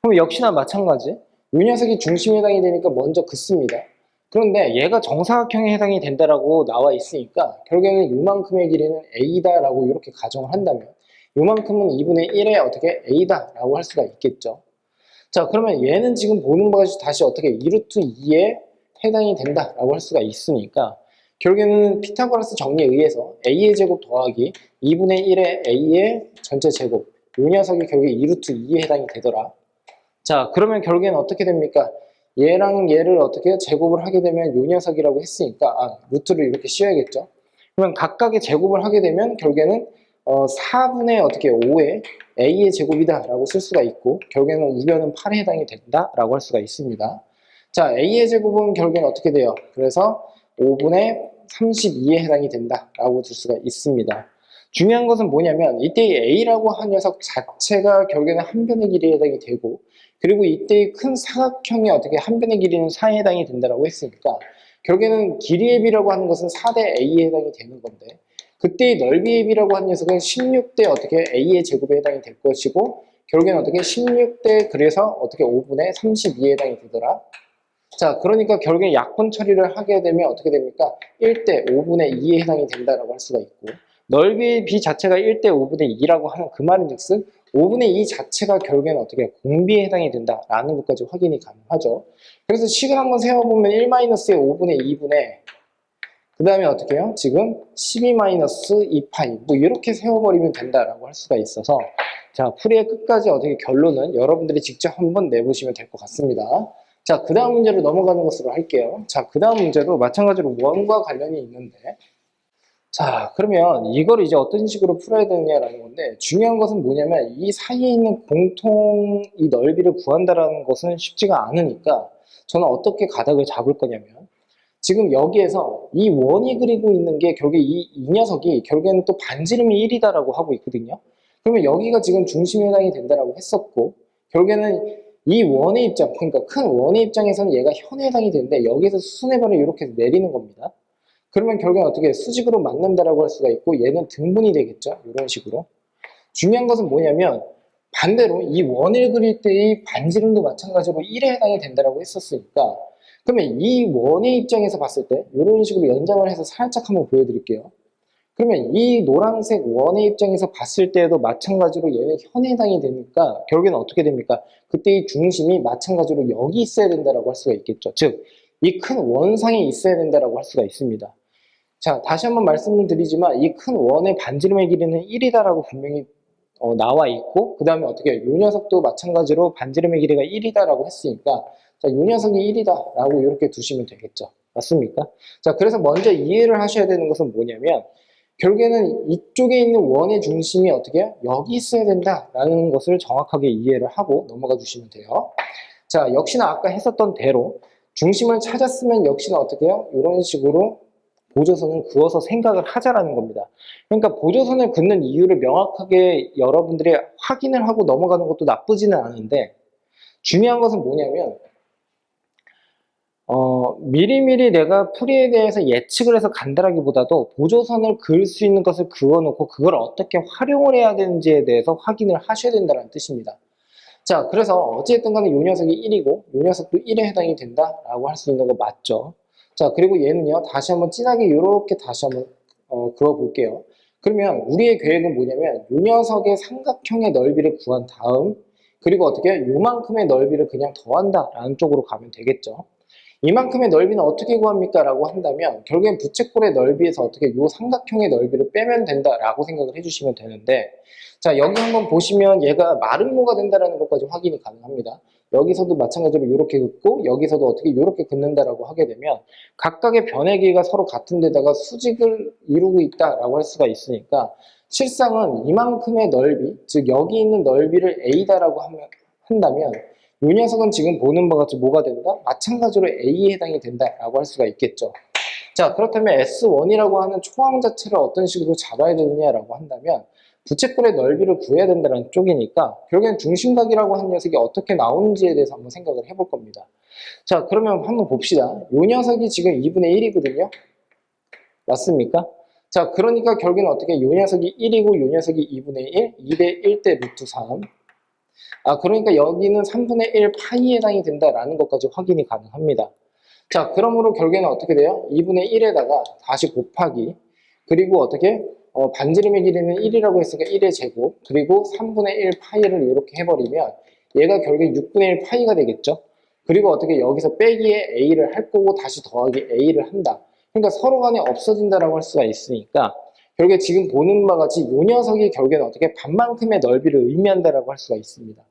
그럼 역시나 마찬가지 이 녀석이 중심에 해당이 되니까 먼저 긋습니다. 그런데 얘가 정사각형에 해당이 된다라고 나와 있으니까 결국에는 이만큼의 길이는 A다라고 이렇게 가정을 한다면 요만큼은 2분의 1에 어떻게 A다 라고 할 수가 있겠죠. 자, 그러면 얘는 지금 보는 바가 다시 어떻게 2루트 2에 해당이 된다 라고 할 수가 있으니까 결국에는 피타고라스 정리에 의해서 A의 제곱 더하기 2분의 1의 A의 전체 제곱 이 녀석이 결국에 2루트 2에 해당이 되더라. 자, 그러면 결국에는 어떻게 됩니까? 얘랑 얘를 어떻게 제곱을 하게 되면 이 녀석이라고 했으니까 루트를 이렇게 씌워야겠죠. 그러면 각각의 제곱을 하게 되면 결국에는 4분의 어떻게 5의 A의 제곱이다 라고 쓸 수가 있고 결국에는 우변은 8에 해당이 된다 라고 할 수가 있습니다. 자, A의 제곱은 결국에는 어떻게 돼요? 그래서 5분의 32에 해당이 된다 라고 줄 수가 있습니다. 중요한 것은 뭐냐면 이때 A라고 한 녀석 자체가 결국에는 한 변의 길이에 해당이 되고 그리고 이때 큰 사각형이 어떻게 한 변의 길이는 4에 해당이 된다라고 했으니까 결국에는 길이의 비라고 하는 것은 4대 A에 해당이 되는 건데 그때의 넓이의 비라고 하는 녀석은 16대 어떻게 A의 제곱에 해당이 될 것이고 결국에는 어떻게 16대 그래서 어떻게 5분의 32에 해당이 되더라. 자, 그러니까 결국에 약분 처리를 하게 되면 어떻게 됩니까? 1대 5분의 2에 해당이 된다라고 할 수가 있고 넓이의 비 자체가 1대 5분의 2라고 하는 그 말인 즉슨 5분의 2 자체가 결국에는 어떻게 공비에 해당이 된다라는 것까지 확인이 가능하죠. 그래서 식을 한번 세워보면 1-의 5분의 2분의 그 다음에 어떻게 해요? 지금 12-2파이 뭐 이렇게 세워버리면 된다라고 할 수가 있어서 자, 풀이의 끝까지 어떻게 결론은 여러분들이 직접 한번 내보시면 될 것 같습니다. 자, 그 다음 문제로 넘어가는 것으로 할게요. 자, 그 다음 문제도 마찬가지로 원과 관련이 있는데, 자, 그러면 이걸 이제 어떤 식으로 풀어야 되느냐라는 건데, 중요한 것은 뭐냐면 이 사이에 있는 공통 이 넓이를 구한다라는 것은 쉽지가 않으니까 저는 어떻게 가닥을 잡을 거냐면, 지금 여기에서 이 원이 그리고 있는 게 결국에 이 녀석이 결국에는 또 반지름이 1이다라고 하고 있거든요. 그러면 여기가 지금 중심에 해당이 된다라고 했었고, 결국에는 이 원의 입장, 그러니까 큰 원의 입장에서는 얘가 현에 해당이 되는데 여기에서 수순의 발을 이렇게 내리는 겁니다. 그러면 결국엔 어떻게 수직으로 만난다라고 할 수가 있고 얘는 등분이 되겠죠. 이런 식으로. 중요한 것은 뭐냐면 반대로 이 원을 그릴 때의 반지름도 마찬가지로 1에 해당이 된다라고 했었으니까 그러면 이 원의 입장에서 봤을 때 이런 식으로 연장을 해서 살짝 한번 보여드릴게요. 그러면 이 노란색 원의 입장에서 봤을 때에도 마찬가지로 얘는 현에 해당이 되니까 결국에는 어떻게 됩니까? 그때 이 중심이 마찬가지로 여기 있어야 된다라고 할 수가 있겠죠. 즉, 이 큰 원상에 있어야 된다라고 할 수가 있습니다. 자, 다시 한번 말씀을 드리지만 이 큰 원의 반지름의 길이는 1이다라고 분명히 나와 있고 그 다음에 어떻게 이 녀석도 마찬가지로 반지름의 길이가 1이다라고 했으니까 자, 이 녀석이 1이다라고 이렇게 두시면 되겠죠. 맞습니까? 자, 그래서 먼저 이해를 하셔야 되는 것은 뭐냐면 결국에는 이쪽에 있는 원의 중심이 어떻게 해요? 여기 있어야 된다라는 것을 정확하게 이해를 하고 넘어가 주시면 돼요. 자, 역시나 아까 했었던 대로 중심을 찾았으면 역시나 어떻게 해요? 이런 식으로 보조선을 그어서 생각을 하자라는 겁니다. 그러니까 보조선을 긋는 이유를 명확하게 여러분들이 확인을 하고 넘어가는 것도 나쁘지는 않은데 중요한 것은 뭐냐면 미리미리 내가 풀이에 대해서 예측을 해서 간다라기보다도 보조선을 그을 수 있는 것을 그어놓고 그걸 어떻게 활용을 해야 되는지에 대해서 확인을 하셔야 된다는 뜻입니다. 자, 그래서 어찌됐든 간에 이 녀석이 1이고 이 녀석도 1에 해당이 된다라고 할 수 있는 거 맞죠? 자, 그리고 얘는요, 다시 한번 진하게 이렇게 다시 한번 그어볼게요. 그러면 우리의 계획은 뭐냐면 이 녀석의 삼각형의 넓이를 구한 다음 그리고 어떻게 요만큼의 넓이를 그냥 더한다라는 쪽으로 가면 되겠죠. 이만큼의 넓이는 어떻게 구합니까? 라고 한다면 결국엔 부채꼴의 넓이에서 어떻게 이 삼각형의 넓이를 빼면 된다라고 생각을 해주시면 되는데 자, 여기 한번 보시면 얘가 마름모가 된다라는 것까지 확인이 가능합니다. 여기서도 마찬가지로 이렇게 긋고 여기서도 어떻게 이렇게 긋는다라고 하게 되면 각각의 변의 길이가 서로 같은 데다가 수직을 이루고 있다라고 할 수가 있으니까 실상은 이만큼의 넓이, 즉 여기 있는 넓이를 A다라고 한다면 이 녀석은 지금 보는 바와 같이 뭐가 된다? 마찬가지로 A에 해당이 된다라고 할 수가 있겠죠. 자, 그렇다면 S1이라고 하는 초항 자체를 어떤 식으로 잡아야 되느냐라고 한다면 부채꼴의 넓이를 구해야 된다는 쪽이니까 결국엔 중심각이라고 하는 녀석이 어떻게 나오는지에 대해서 한번 생각을 해볼 겁니다. 자, 그러면 한번 봅시다. 이 녀석이 지금 2분의 1이거든요. 맞습니까? 자, 그러니까 결국엔 어떻게 이 녀석이 1이고 이 녀석이 2분의 1, 2대 1대 루트 3. 그러니까 여기는 3분의 1 파이에 해당이 된다라는 것까지 확인이 가능합니다. 자, 그러므로 결국에는 어떻게 돼요? 2분의 1에다가 다시 곱하기 그리고 어떻게 반지름의 길이는 1이라고 했으니까 1의 제곱 그리고 3분의 1 파이를 이렇게 해버리면 얘가 결국에 6분의 1 파이가 되겠죠. 그리고 어떻게 여기서 빼기에 A를 할 거고 다시 더하기 A를 한다. 그러니까 서로 간에 없어진다라고 할 수가 있으니까 결국에 지금 보는 바와 같이 이 녀석이 결국에는 어떻게 반만큼의 넓이를 의미한다라고 할 수가 있습니다.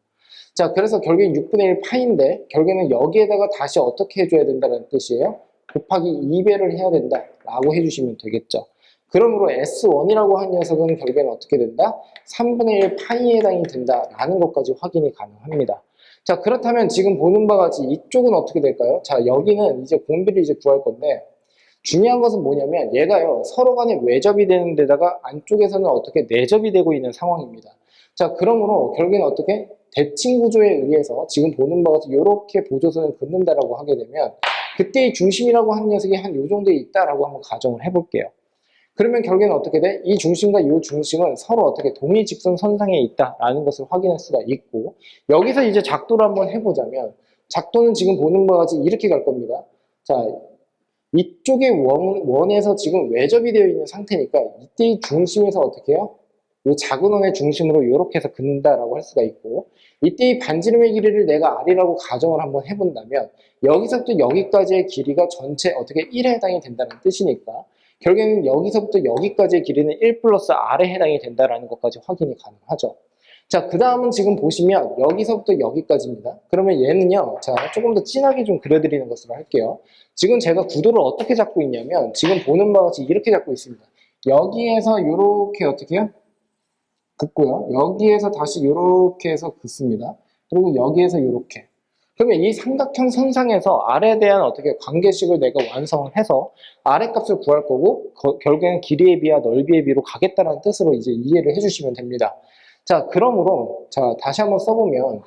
자, 그래서 결국엔 6분의 1 파인데 결국에는 여기에다가 다시 어떻게 해줘야 된다는 뜻이에요? 곱하기 2배를 해야 된다라고 해주시면 되겠죠. 그러므로 S1이라고 한 녀석은 결국에는 어떻게 된다? 3분의 1 파이에 해당이 된다라는 것까지 확인이 가능합니다. 자, 그렇다면 지금 보는 바와 같이 이쪽은 어떻게 될까요? 자, 여기는 이제 공비를 이제 구할 건데 중요한 것은 뭐냐면 얘가요 서로 간에 외접이 되는 데다가 안쪽에서는 어떻게 내접이 되고 있는 상황입니다. 자, 그러므로 결국에는 어떻게 대칭 구조에 의해서 지금 보는 바와 같이 이렇게 보조선을 긋는다라고 하게 되면 그때의 중심이라고 하는 녀석이 한 요 정도에 있다라고 한번 가정을 해볼게요. 그러면 결국에는 어떻게 돼? 이 중심과 이 중심은 서로 어떻게 동일직선 선상에 있다라는 것을 확인할 수가 있고 여기서 이제 작도를 한번 해보자면 작도는 지금 보는 바와 같이 이렇게 갈 겁니다. 자, 이쪽의 원에서 지금 외접이 되어 있는 상태니까 이때의 중심에서 어떻게 해요? 이 작은 원의 중심으로 이렇게 해서 긋는다라고 할 수가 있고 이때의 반지름의 길이를 내가 R이라고 가정을 한번 해본다면 여기서부터 여기까지의 길이가 전체 어떻게 1에 해당이 된다는 뜻이니까 결국에는 여기서부터 여기까지의 길이는 1 플러스 R에 해당이 된다는 것까지 확인이 가능하죠. 자, 그 다음은 지금 보시면 여기서부터 여기까지입니다. 그러면 얘는요, 자, 조금 더 진하게 좀 그려드리는 것으로 할게요. 지금 제가 구도를 어떻게 잡고 있냐면, 지금 보는 바와 같이 이렇게 잡고 있습니다. 여기에서 이렇게 어떻게 해요? 긋고요. 여기에서 다시 이렇게 해서 긋습니다. 그리고 여기에서 이렇게. 그러면 이 삼각형 선상에서 아래에 대한 어떻게 관계식을 내가 완성을 해서 아래 값을 구할 거고, 결국에는 길이에 비하 넓이에 비로 가겠다는 뜻으로 이제 이해를 해주시면 됩니다. 자, 그러므로, 자, 다시 한번 써보면,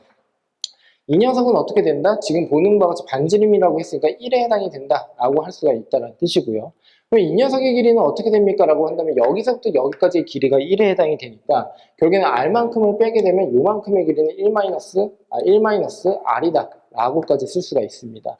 이 녀석은 어떻게 된다? 지금 보는 바와 같이 반지름이라고 했으니까 1에 해당이 된다라고 할 수가 있다는 뜻이고요. 그럼 이 녀석의 길이는 어떻게 됩니까? 라고 한다면 여기서부터 여기까지의 길이가 1에 해당이 되니까 결국에는 R만큼을 빼게 되면 요만큼의 길이는 1-R이다 라고까지 쓸 수가 있습니다.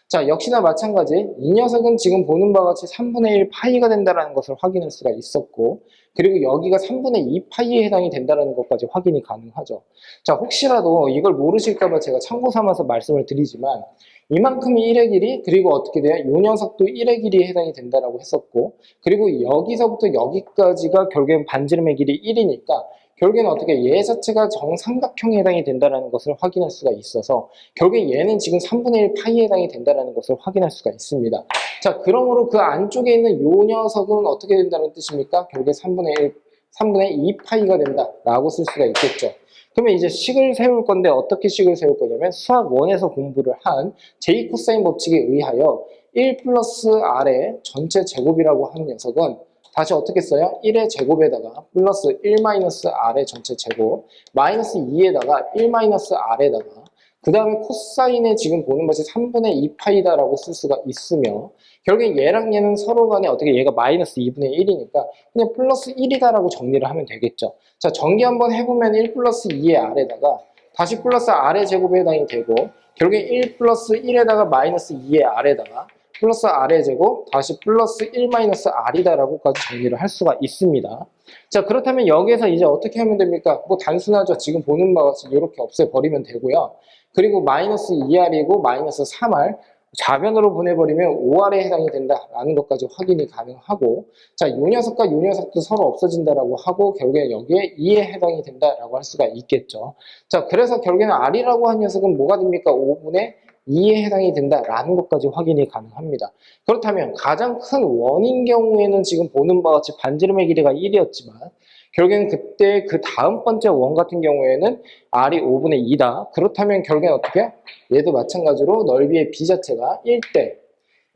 자, 역시나 마찬가지 이 녀석은 지금 보는 바와 같이 3분의 1 파이가 된다는 것을 확인할 수가 있었고, 그리고 여기가 3분의 2 파이에 해당이 된다는 것까지 확인이 가능하죠. 자, 혹시라도 이걸 모르실까봐 제가 참고 삼아서 말씀을 드리지만, 이만큼이 1의 길이, 그리고 어떻게 돼요? 이 녀석도 1의 길이에 해당이 된다라고 했었고, 그리고 여기서부터 여기까지가 결국엔 반지름의 길이 1이니까 결국에는 어떻게 얘 자체가 정삼각형에 해당이 된다는 것을 확인할 수가 있어서 결국에 얘는 지금 3분의 1 파이에 해당이 된다는 것을 확인할 수가 있습니다. 자, 그러므로 그 안쪽에 있는 요 녀석은 어떻게 된다는 뜻입니까? 결국에 3분의 2 파이가 된다라고 쓸 수가 있겠죠. 그러면 이제 식을 세울 건데 어떻게 식을 세울 거냐면 수학 1에서 공부를 한 제이 코사인 법칙에 의하여 1 플러스 R의 전체 제곱이라고 하는 녀석은 다시 어떻게 써요? 1의 제곱에다가 플러스 1 마이너스 R의 전체 제곱 마이너스 2에다가 1 마이너스 R에다가 그 다음에 코사인에 지금 보는 것이 3분의 2 파이다라고 쓸 수가 있으며 결국엔 얘랑 얘는 서로 간에 어떻게 얘가 마이너스 2분의 1이니까 그냥 플러스 1이다라고 정리를 하면 되겠죠. 자, 전개 한번 해보면 1 플러스 2의 R에다가 다시 플러스 R의 제곱에 해당이 되고 결국엔 1 플러스 1에다가 마이너스 2의 R에다가 플러스 R의 제곱 다시 플러스 1 마이너스 R이다라고까지 정리를 할 수가 있습니다. 자, 그렇다면 여기에서 이제 어떻게 하면 됩니까? 뭐 단순하죠. 지금 보는 바와 같이 이렇게 없애버리면 되고요. 그리고 마이너스 2R이고 마이너스 3R 좌변으로 보내버리면 5R에 해당이 된다라는 것까지 확인이 가능하고, 자, 요 녀석과 요 녀석도 서로 없어진다라고 하고 결국에 여기에 2에 해당이 된다라고 할 수가 있겠죠. 자, 그래서 결국에는 R이라고 한 녀석은 뭐가 됩니까? 5분의 2에 해당이 된다라는 것까지 확인이 가능합니다. 그렇다면 가장 큰 원인 경우에는 지금 보는 바와 같이 반지름의 길이가 1이었지만 결국에는 그때 그 다음 번째 원 같은 경우에는 R이 5분의 2다. 그렇다면 결국에는 어떻게 해요? 얘도 마찬가지로 넓이의 B 자체가 1대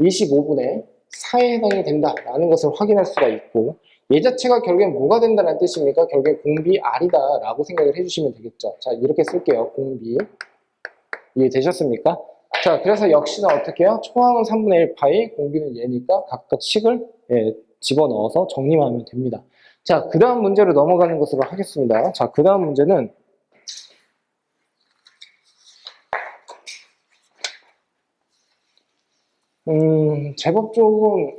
25분의 4에 해당이 된다라는 것을 확인할 수가 있고, 얘 자체가 결국엔 뭐가 된다는 뜻입니까? 결국엔 공비 R이다 라고 생각을 해주시면 되겠죠. 자, 이렇게 쓸게요. 공비. 이해되셨습니까? 자, 그래서 역시나 어떻게 해요? 초항은 3분의 1 파이, 공비는 얘니까 각각 식을 집어넣어서 정리만 하면 됩니다. 자, 그 다음 문제로 넘어가는 것으로 하겠습니다. 자, 그 다음 문제는 제법 조금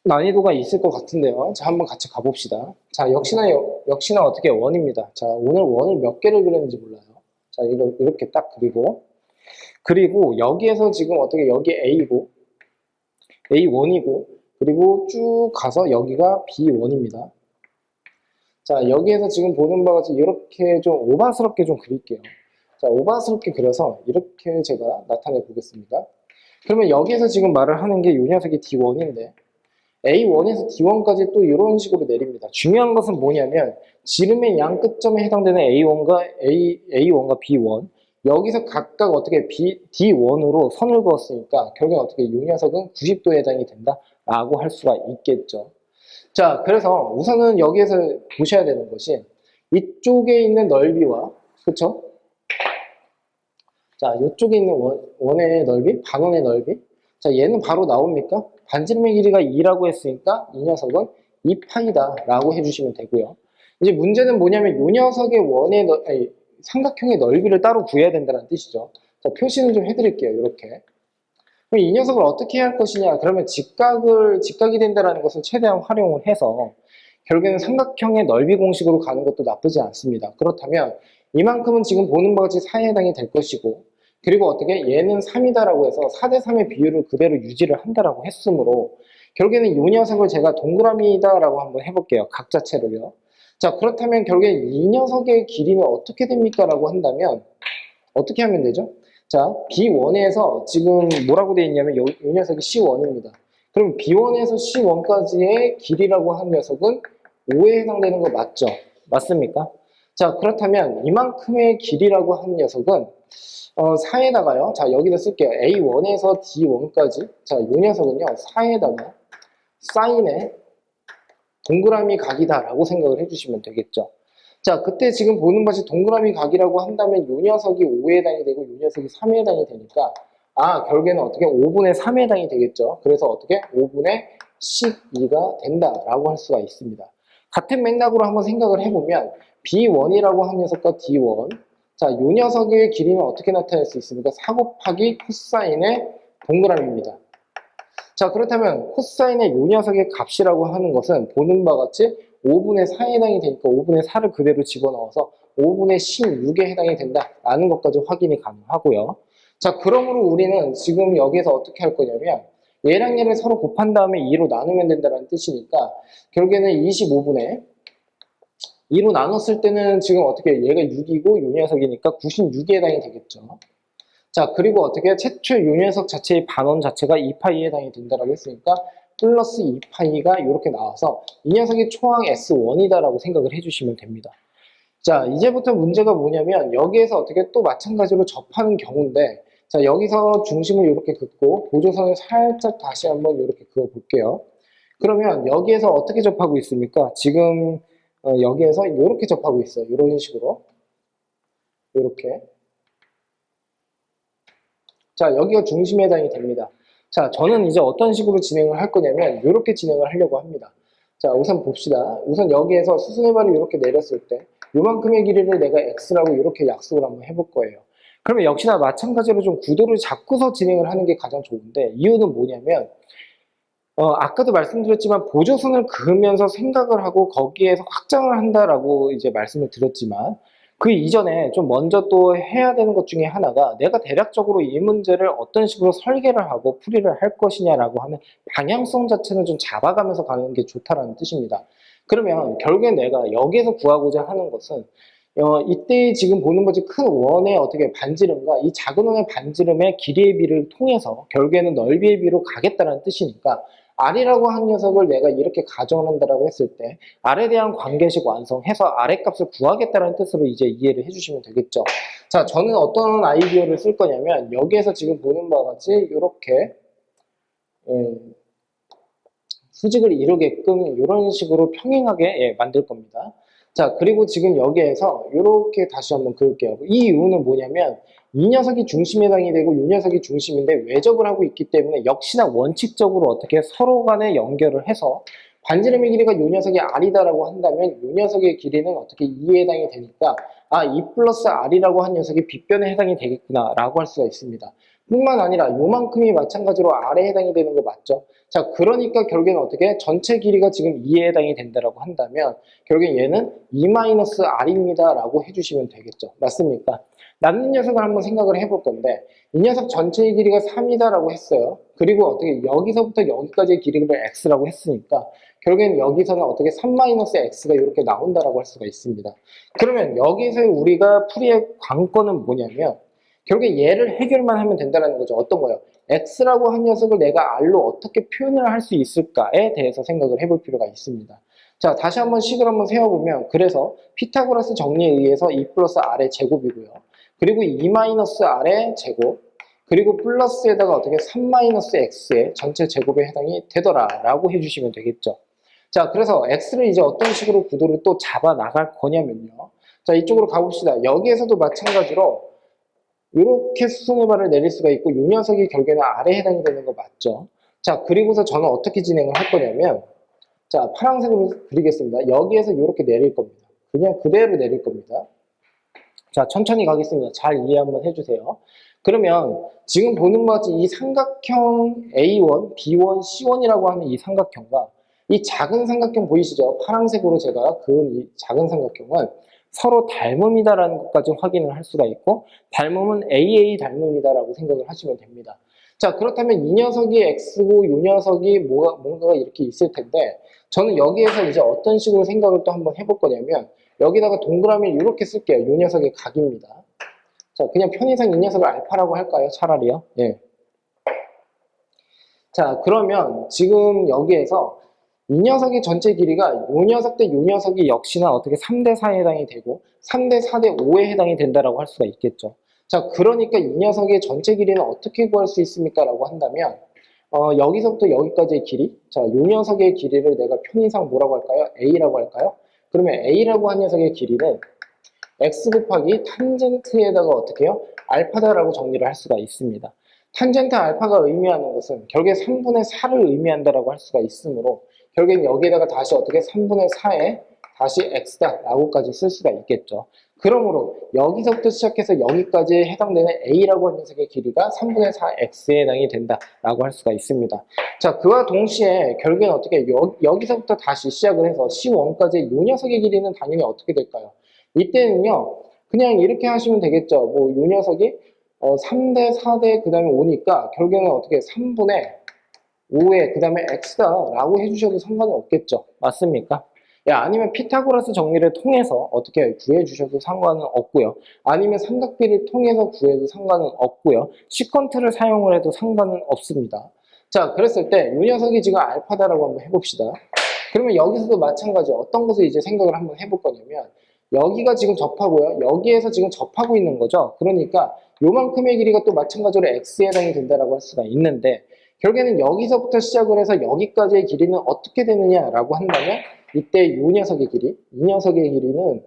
난이도가 있을 것 같은데요. 자, 한번 같이 가봅시다. 자, 역시나 어떻게 원입니다. 자, 오늘 원을 몇 개를 그렸는지 몰라요. 자, 이거 이렇게 딱 그리고 여기에서 지금 어떻게 여기 A고 A1이고 그리고 쭉 가서 여기가 B1입니다. 자, 여기에서 지금 보는 바와 같이 이렇게 좀 오반스럽게 좀 그릴게요. 자, 오반스럽게 그려서 이렇게 제가 나타내 보겠습니다. 그러면 여기에서 지금 말을 하는 게 이 녀석이 D1인데 A1에서 D1까지 또 이런 식으로 내립니다. 중요한 것은 뭐냐면 지름의 양 끝점에 해당되는 A1과 B1 여기서 각각 어떻게 D1으로 선을 그었으니까 결국엔 어떻게 이 녀석은 90도에 해당이 된다라고 할 수가 있겠죠. 자, 그래서 우선은 여기에서 보셔야 되는 것이 이쪽에 있는 넓이와 그쵸? 자, 이쪽에 있는 원의 넓이, 반원의 넓이. 자, 얘는 바로 나옵니까? 반지름의 길이가 2라고 했으니까 이 녀석은 2파이다 라고 해주시면 되고요. 이제 문제는 뭐냐면 이 녀석의 삼각형의 넓이를 따로 구해야 된다는 뜻이죠. 자, 표시는 좀 해드릴게요. 이렇게. 그럼 이 녀석을 어떻게 할 것이냐? 그러면 직각이 된다는 것을 최대한 활용을 해서 결국에는 삼각형의 넓이 공식으로 가는 것도 나쁘지 않습니다. 그렇다면 이만큼은 지금 보는 바와 같이 4에 해당이 될 것이고 그리고 어떻게 얘는 3이다라고 해서 4대 3의 비율을 그대로 유지를 한다라고 했으므로 결국에는 이 녀석을 제가 동그라미다라고 한번 해볼게요. 각 자체를요. 자, 그렇다면 결국에 이 녀석의 길이는 어떻게 됩니까? 라고 한다면 어떻게 하면 되죠? 자, B1에서 지금 뭐라고 되어 있냐면 이 녀석이 C1입니다. 그럼 B1에서 C1까지의 길이라고 한 녀석은 5에 해당되는 거 맞죠? 맞습니까? 자, 그렇다면 이만큼의 길이라고 한 녀석은 4에다가요. 자, 여기다 쓸게요. A1에서 D1까지. 자, 이 녀석은요. 4에다가 사인의 동그라미 각이다라고 생각을 해주시면 되겠죠. 자, 그때 지금 보는 것이 동그라미 각이라고 한다면 이 녀석이 5에 해당이 되고 이 녀석이 3에 해당이 되니까 결국에는 어떻게 5분의 3에 해당이 되겠죠. 그래서 어떻게 5분의 12가 된다라고 할 수가 있습니다. 같은 맥락으로 한번 생각을 해보면 B1이라고 한 녀석과 D1 자, 이 녀석의 길이는 어떻게 나타낼 수 있습니까? 4 곱하기 코사인의 동그라미입니다. 자, 그렇다면 코사인의 이 녀석의 값이라고 하는 것은 보는 바와 같이 5분의 4에 해당이 되니까 5분의 4를 그대로 집어넣어서 5분의 16에 해당이 된다라는 것까지 확인이 가능하고요. 자, 그러므로 우리는 지금 여기에서 어떻게 할 거냐면 얘랑 얘를 서로 곱한 다음에 2로 나누면 된다는 뜻이니까 결국에는 25분의 2로 나눴을 때는 지금 어떻게 얘가 6이고 이 녀석이니까 96에 해당이 되겠죠. 자, 그리고 어떻게 최초 요 녀석 자체의 반원 자체가 2파이에 해당이 된다라고 했으니까 플러스 2파이가 이렇게 나와서 이 녀석이 초항 S1이다라고 생각을 해주시면 됩니다. 자, 이제부터 문제가 뭐냐면 여기에서 어떻게 또 마찬가지로 접하는 경우인데 자, 여기서 중심을 이렇게 긋고 보조선을 살짝 다시 한번 이렇게 그어 볼게요. 그러면 여기에서 어떻게 접하고 있습니까? 지금 여기에서 이렇게 접하고 있어요. 이런 식으로. 이렇게. 자, 여기가 중심에 해당이 됩니다. 자, 저는 이제 어떤 식으로 진행을 할 거냐면 이렇게 진행을 하려고 합니다. 자, 우선 봅시다. 우선 여기에서 수순의 발을 이렇게 내렸을 때 요만큼의 길이를 내가 X라고 이렇게 약속을 한번 해볼 거예요. 그러면 역시나 마찬가지로 좀 구도를 잡고서 진행을 하는 게 가장 좋은데 이유는 뭐냐면 아까도 말씀드렸지만 보조선을 그으면서 생각을 하고 거기에서 확장을 한다라고 이제 말씀을 드렸지만 그 이전에 좀 먼저 또 해야 되는 것 중에 하나가 내가 대략적으로 이 문제를 어떤 식으로 설계를 하고 풀이를 할 것이냐라고 하는 방향성 자체는 좀 잡아가면서 가는 게 좋다라는 뜻입니다. 그러면 결국엔 내가 여기에서 구하고자 하는 것은 이때 지금 보는 것이 큰 원의 어떻게 반지름과 이 작은 원의 반지름의 길이의 비를 통해서 결국에는 넓이의 비로 가겠다는 뜻이니까 R이라고 한 녀석을 내가 이렇게 가정한다라고 했을 때 R에 대한 관계식 완성해서 R의 값을 구하겠다는 뜻으로 이제 이해를 해주시면 되겠죠. 자, 저는 어떤 아이디어를 쓸 거냐면 여기에서 지금 보는 바와 같이 이렇게 수직을 이루게끔 이런 식으로 평행하게 만들 겁니다. 자, 그리고 지금 여기에서 이렇게 다시 한번 그을게요. 이 이유는 뭐냐면 이 녀석이 중심에 해당이 되고 이 녀석이 중심인데 외접을 하고 있기 때문에 역시나 원칙적으로 어떻게 서로 간에 연결을 해서 반지름의 길이가 이 녀석이 R이다라고 한다면 이 녀석의 길이는 어떻게 2에 해당이 되니까 2 플러스 R이라고 한 녀석이 빗변에 해당이 되겠구나 라고 할 수가 있습니다. 뿐만 아니라 요만큼이 마찬가지로 R에 해당이 되는 거 맞죠? 자, 그러니까 결국에는 어떻게 전체 길이가 지금 2에 해당이 된다라고 한다면 결국엔 얘는 2-R입니다 라고 해주시면 되겠죠. 맞습니까? 남는 녀석을 한번 생각을 해볼 건데 이 녀석 전체의 길이가 3이다라고 했어요. 그리고 어떻게 여기서부터 여기까지의 길이를 x라고 했으니까 결국엔 여기서는 어떻게 3-x가 이렇게 나온다라고 할 수가 있습니다. 그러면 여기서 우리가 풀이의 관건은 뭐냐면 결국에 얘를 해결만 하면 된다는 거죠. 어떤 거요? x라고 한 녀석을 내가 r로 어떻게 표현을 할 수 있을까에 대해서 생각을 해볼 필요가 있습니다. 자, 다시 한번 식을 한번 세워보면 그래서 피타고라스 정리에 의해서 2 플러스 r의 제곱이고요. 그리고 2-r의 제곱 그리고 플러스에다가 어떻게 3-x의 전체 제곱에 해당이 되더라라고 해주시면 되겠죠. 자, 그래서 x를 이제 어떤 식으로 구도를 또 잡아 나갈 거냐면요. 자, 이쪽으로 가봅시다. 여기에서도 마찬가지로 이렇게 수순의 발을 내릴 수가 있고 이 녀석이 결국에는 R에 해당이 되는 거 맞죠? 자, 그리고서 저는 어떻게 진행을 할 거냐면 자, 파란색으로 그리겠습니다. 여기에서 이렇게 내릴 겁니다. 그냥 그대로 내릴 겁니다. 자, 천천히 가겠습니다. 잘 이해 한번 해주세요. 그러면 지금 보는 것 같이 이 삼각형 A1, B1, C1이라고 하는 이 삼각형과 이 작은 삼각형 보이시죠? 파란색으로 제가 그은 이 작은 삼각형은 서로 닮음이다라는 것까지 확인을 할 수가 있고 닮음은 AA 닮음이다라고 생각을 하시면 됩니다. 자, 그렇다면 이 녀석이 x고 이 녀석이 뭔가가 이렇게 있을 텐데 저는 여기에서 이제 어떤 식으로 생각을 또 한번 해볼 거냐면 여기다가 동그라미를 이렇게 쓸게요. 이 녀석의 각입니다. 자, 그냥 편의상 이 녀석을 알파라고 할까요? 차라리요. 예. 자, 그러면 지금 여기에서 이 녀석의 전체 길이가 이 녀석 대 이 녀석이 역시나 어떻게 3대 4에 해당이 되고 3대 4대 5에 해당이 된다라고 할 수가 있겠죠. 자, 그러니까 이 녀석의 전체 길이는 어떻게 구할 수 있습니까? 라고 한다면 여기서부터 여기까지의 길이, 자, 이 녀석의 길이를 내가 편의상 뭐라고 할까요? A라고 할까요? 그러면 A라고 한 녀석의 길이는 x 곱하기 탄젠트에다가 어떻게 해요? 알파다라고 정리를 할 수가 있습니다. 탄젠트 알파가 의미하는 것은 결국에 3분의 4를 의미한다라고 할 수가 있으므로 결국엔 여기에다가 다시 어떻게 3분의 4에 다시 x다라고까지 쓸 수가 있겠죠. 그러므로 여기서부터 시작해서 여기까지 해당되는 a라고 하는 녀석의 길이가 3분의 4x에 해당이 된다라고 할 수가 있습니다. 자, 그와 동시에 결국엔 어떻게 여기서부터 다시 시작을 해서 C1까지 이 녀석의 길이는 당연히 어떻게 될까요? 이때는요, 그냥 이렇게 하시면 되겠죠. 뭐, 이 녀석이 3대, 4대, 그 다음에 5니까 결국에는 어떻게 3분의 5에 그 다음에 x다라고 해주셔도 상관은 없겠죠. 맞습니까? 야, 아니면 피타고라스 정리를 통해서 어떻게 구해주셔도 상관은 없고요. 아니면 삼각비를 통해서 구해도 상관은 없고요. 시컨트를 사용을 해도 상관은 없습니다. 자, 그랬을 때 이 녀석이 지금 알파다라고 한번 해봅시다. 그러면 여기서도 마찬가지 어떤 것을 이제 생각을 한번 해볼 거냐면 여기가 지금 접하고요. 여기에서 지금 접하고 있는 거죠. 그러니까 요만큼의 길이가 또 마찬가지로 x에 해당이 된다라고 할 수가 있는데 결국에는 여기서부터 시작을 해서 여기까지의 길이는 어떻게 되느냐라고 한다면 이때 이 녀석의 길이, 이 녀석의 길이는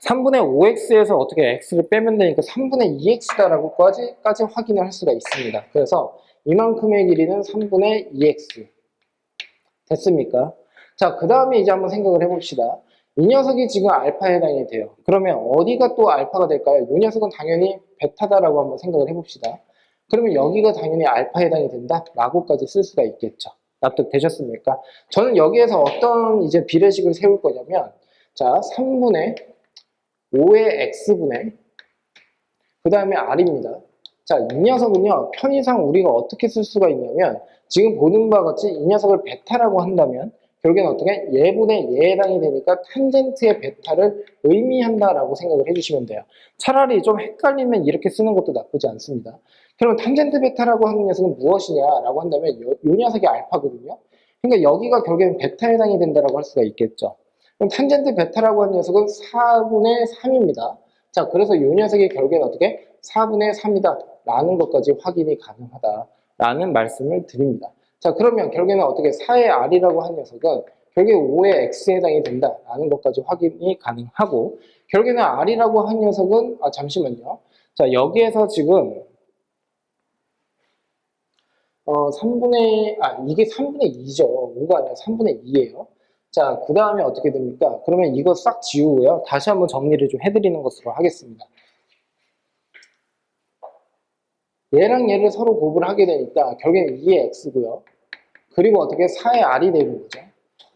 3분의 5x에서 어떻게 x를 빼면 되니까 3분의 2x다라고까지 확인을 할 수가 있습니다. 그래서 이만큼의 길이는 3분의 2x. 됐습니까? 자, 그 다음에 이제 한번 생각을 해봅시다. 이 녀석이 지금 알파에 해당이 돼요. 그러면 어디가 또 알파가 될까요? 이 녀석은 당연히 베타다라고 한번 생각을 해봅시다. 그러면 여기가 당연히 알파에 해당이 된다? 라고까지 쓸 수가 있겠죠. 납득되셨습니까? 저는 여기에서 어떤 이제 비례식을 세울 거냐면, 자, 3분의 5의 x분의, 그 다음에 r입니다. 자, 이 녀석은요, 편의상 우리가 어떻게 쓸 수가 있냐면, 지금 보는 바와 같이 이 녀석을 베타라고 한다면, 결국엔 어떻게? 얘분의 얘에 해당이 되니까 탄젠트의 베타를 의미한다라고 생각을 해주시면 돼요. 차라리 좀 헷갈리면 이렇게 쓰는 것도 나쁘지 않습니다. 그러면 탄젠트 베타라고 하는 녀석은 무엇이냐라고 한다면 이 녀석이 알파거든요. 그러니까 여기가 결국엔 베타에 해당이 된다라고 할 수가 있겠죠. 그럼 탄젠트 베타라고 하는 녀석은 4분의 3입니다. 자, 그래서 이 녀석이 결국엔 어떻게? 4분의 3이다 라는 것까지 확인이 가능하다라는 말씀을 드립니다. 자, 그러면 결국에는 어떻게 4의 r이라고 한 녀석은 결국에 5의 x에 해당이 된다라는 것까지 확인이 가능하고 결국에는 r이라고 한 녀석은 잠시만요. 자, 여기에서 지금 이게 3분의 2죠. 5가 아니라 3분의 2예요. 자, 그 다음에 어떻게 됩니까? 그러면 이거 싹 지우고요. 다시 한번 정리를 좀 해드리는 것으로 하겠습니다. 얘랑 얘를 서로 곱을 하게 되니까 결국에는 2의 x고요. 그리고 어떻게 4의 r이 되는 거죠.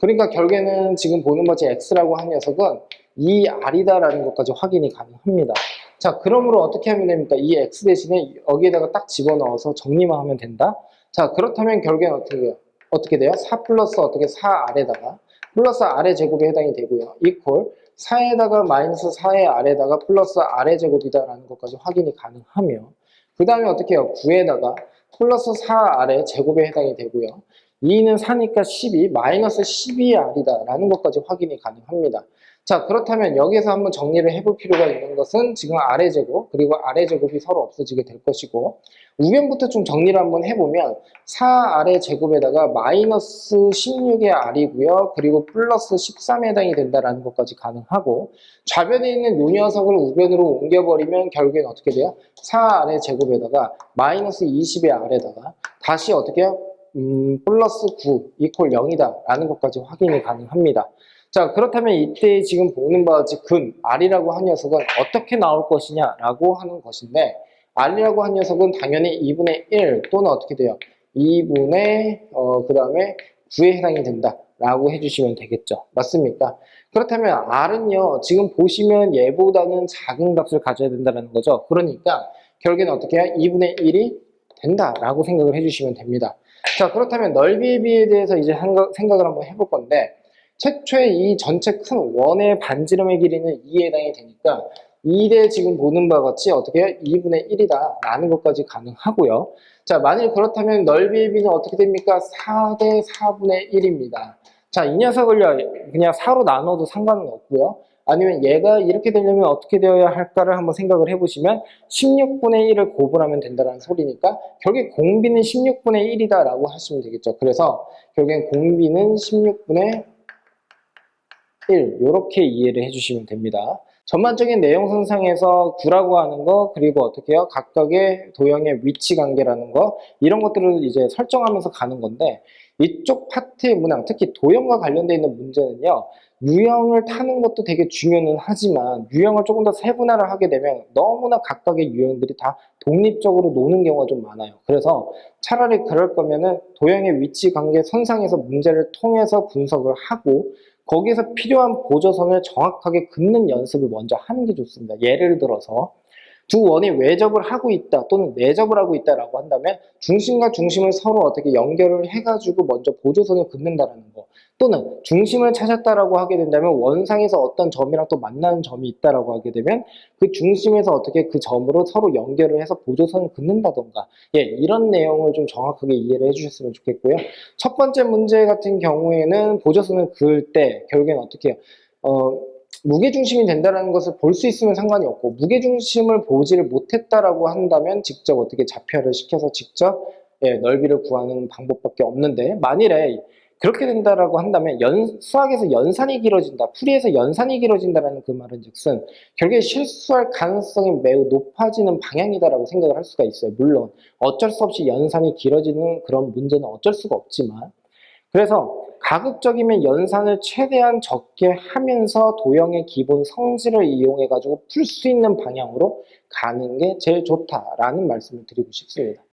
그러니까 결국에는 지금 보는 것이 x라고 한 녀석은 2r이다라는 것까지 확인이 가능합니다. 자, 그러므로 어떻게 하면 됩니까? 이 x 대신에 여기에다가 딱 집어넣어서 정리만 하면 된다. 자, 그렇다면 결국에는 어떻게 돼요? 4 플러스 어떻게 4r에다가 플러스 r의 제곱에 해당이 되고요. 이퀄 4에다가 마이너스 4의 r에다가 플러스 r의 제곱이다라는 것까지 확인이 가능하며 그 다음에 어떻게 해요? 9에다가 플러스 4r의 제곱에 해당이 되고요. 2는 4니까 12, 마이너스 12r이다 라는 것까지 확인이 가능합니다. 자, 그렇다면 여기서 한번 정리를 해볼 필요가 있는 것은 지금 아래 제곱, 그리고 아래 제곱이 서로 없어지게 될 것이고 우변부터 좀 정리를 한번 해보면 4r의 제곱에다가 마이너스 16의 r이고요. 그리고 플러스 13에 해당이 된다라는 것까지 가능하고 좌변에 있는 요 녀석을 우변으로 옮겨버리면 결국엔 어떻게 돼요? 4r의 제곱에다가 마이너스 20의 r에다가 다시 어떻게 해요? 플러스 9 이퀄 0이다 라는 것까지 확인이 가능합니다. 자, 그렇다면 이때 지금 보는 바와 같이 근 r이라고 한 녀석은 어떻게 나올 것이냐 라고 하는 것인데 r이라고 한 녀석은 당연히 2분의 1 또는 어떻게 돼요? 2분의 그 다음에 9에 해당이 된다 라고 해주시면 되겠죠. 맞습니까? 그렇다면 r은요 지금 보시면 얘보다는 작은 값을 가져야 된다는 거죠. 그러니까 결국에는 어떻게 해요? 2분의 1이 된다라고 생각을 해주시면 됩니다. 자, 그렇다면 넓이비에 대해서 이제 생각을 한번 해볼 건데, 최초의 이 전체 큰 원의 반지름의 길이는 2에 해당이 되니까 2대 지금 보는 바와 같이 어떻게 2분의 1이다 라는 것까지 가능하고요. 자, 만일 그렇다면 넓이의 비는 어떻게 됩니까? 4대 4분의 1입니다. 자, 이 녀석을요 그냥 4로 나눠도 상관은 없고요. 아니면 얘가 이렇게 되려면 어떻게 되어야 할까를 한번 생각을 해보시면 16분의 1을 곱을 된다는 소리니까 결국에 공비는 16분의 1이다 라고 하시면 되겠죠. 그래서 결국엔 공비는 16분의 1 이렇게 이해를 해주시면 됩니다. 전반적인 내용선상에서 구라고 하는 거 그리고 어떻게 해요? 각각의 도형의 위치 관계라는 거 이런 것들을 이제 설정하면서 가는 건데 이쪽 파트의 문항 특히 도형과 관련되어 있는 문제는요. 유형을 타는 것도 되게 중요는 하지만 유형을 조금 더 세분화를 하게 되면 너무나 각각의 유형들이 다 독립적으로 노는 경우가 좀 많아요. 그래서 차라리 그럴 거면은 도형의 위치 관계 선상에서 문제를 통해서 분석을 하고 거기에서 필요한 보조선을 정확하게 긋는 연습을 먼저 하는 게 좋습니다. 예를 들어서 두 원이 외접을 하고 있다 또는 내접을 하고 있다라고 한다면 중심과 중심을 서로 어떻게 연결을 해가지고 먼저 보조선을 긋는다라는 거 또는 중심을 찾았다라고 하게 된다면 원상에서 어떤 점이랑 또 만나는 점이 있다라고 하게 되면 그 중심에서 어떻게 그 점으로 서로 연결을 해서 보조선을 긋는다던가 이런 내용을 좀 정확하게 이해를 해주셨으면 좋겠고요. 첫 번째 문제 같은 경우에는 보조선을 그을 때 결국엔 어떻게 해요? 무게중심이 된다는 것을 볼 수 있으면 상관이 없고 무게중심을 보지를 못했다라고 한다면 직접 어떻게 좌표를 시켜서 직접 넓이를 구하는 방법밖에 없는데 만일에 그렇게 된다라고 한다면 수학에서 연산이 길어진다, 풀이에서 연산이 길어진다라는 그 말은 즉슨 결국에 실수할 가능성이 매우 높아지는 방향이다라고 생각을 할 수가 있어요. 물론 어쩔 수 없이 연산이 길어지는 그런 문제는 어쩔 수가 없지만 그래서 가급적이면 연산을 최대한 적게 하면서 도형의 기본 성질을 이용해 가지고 풀 수 있는 방향으로 가는 게 제일 좋다라는 말씀을 드리고 싶습니다.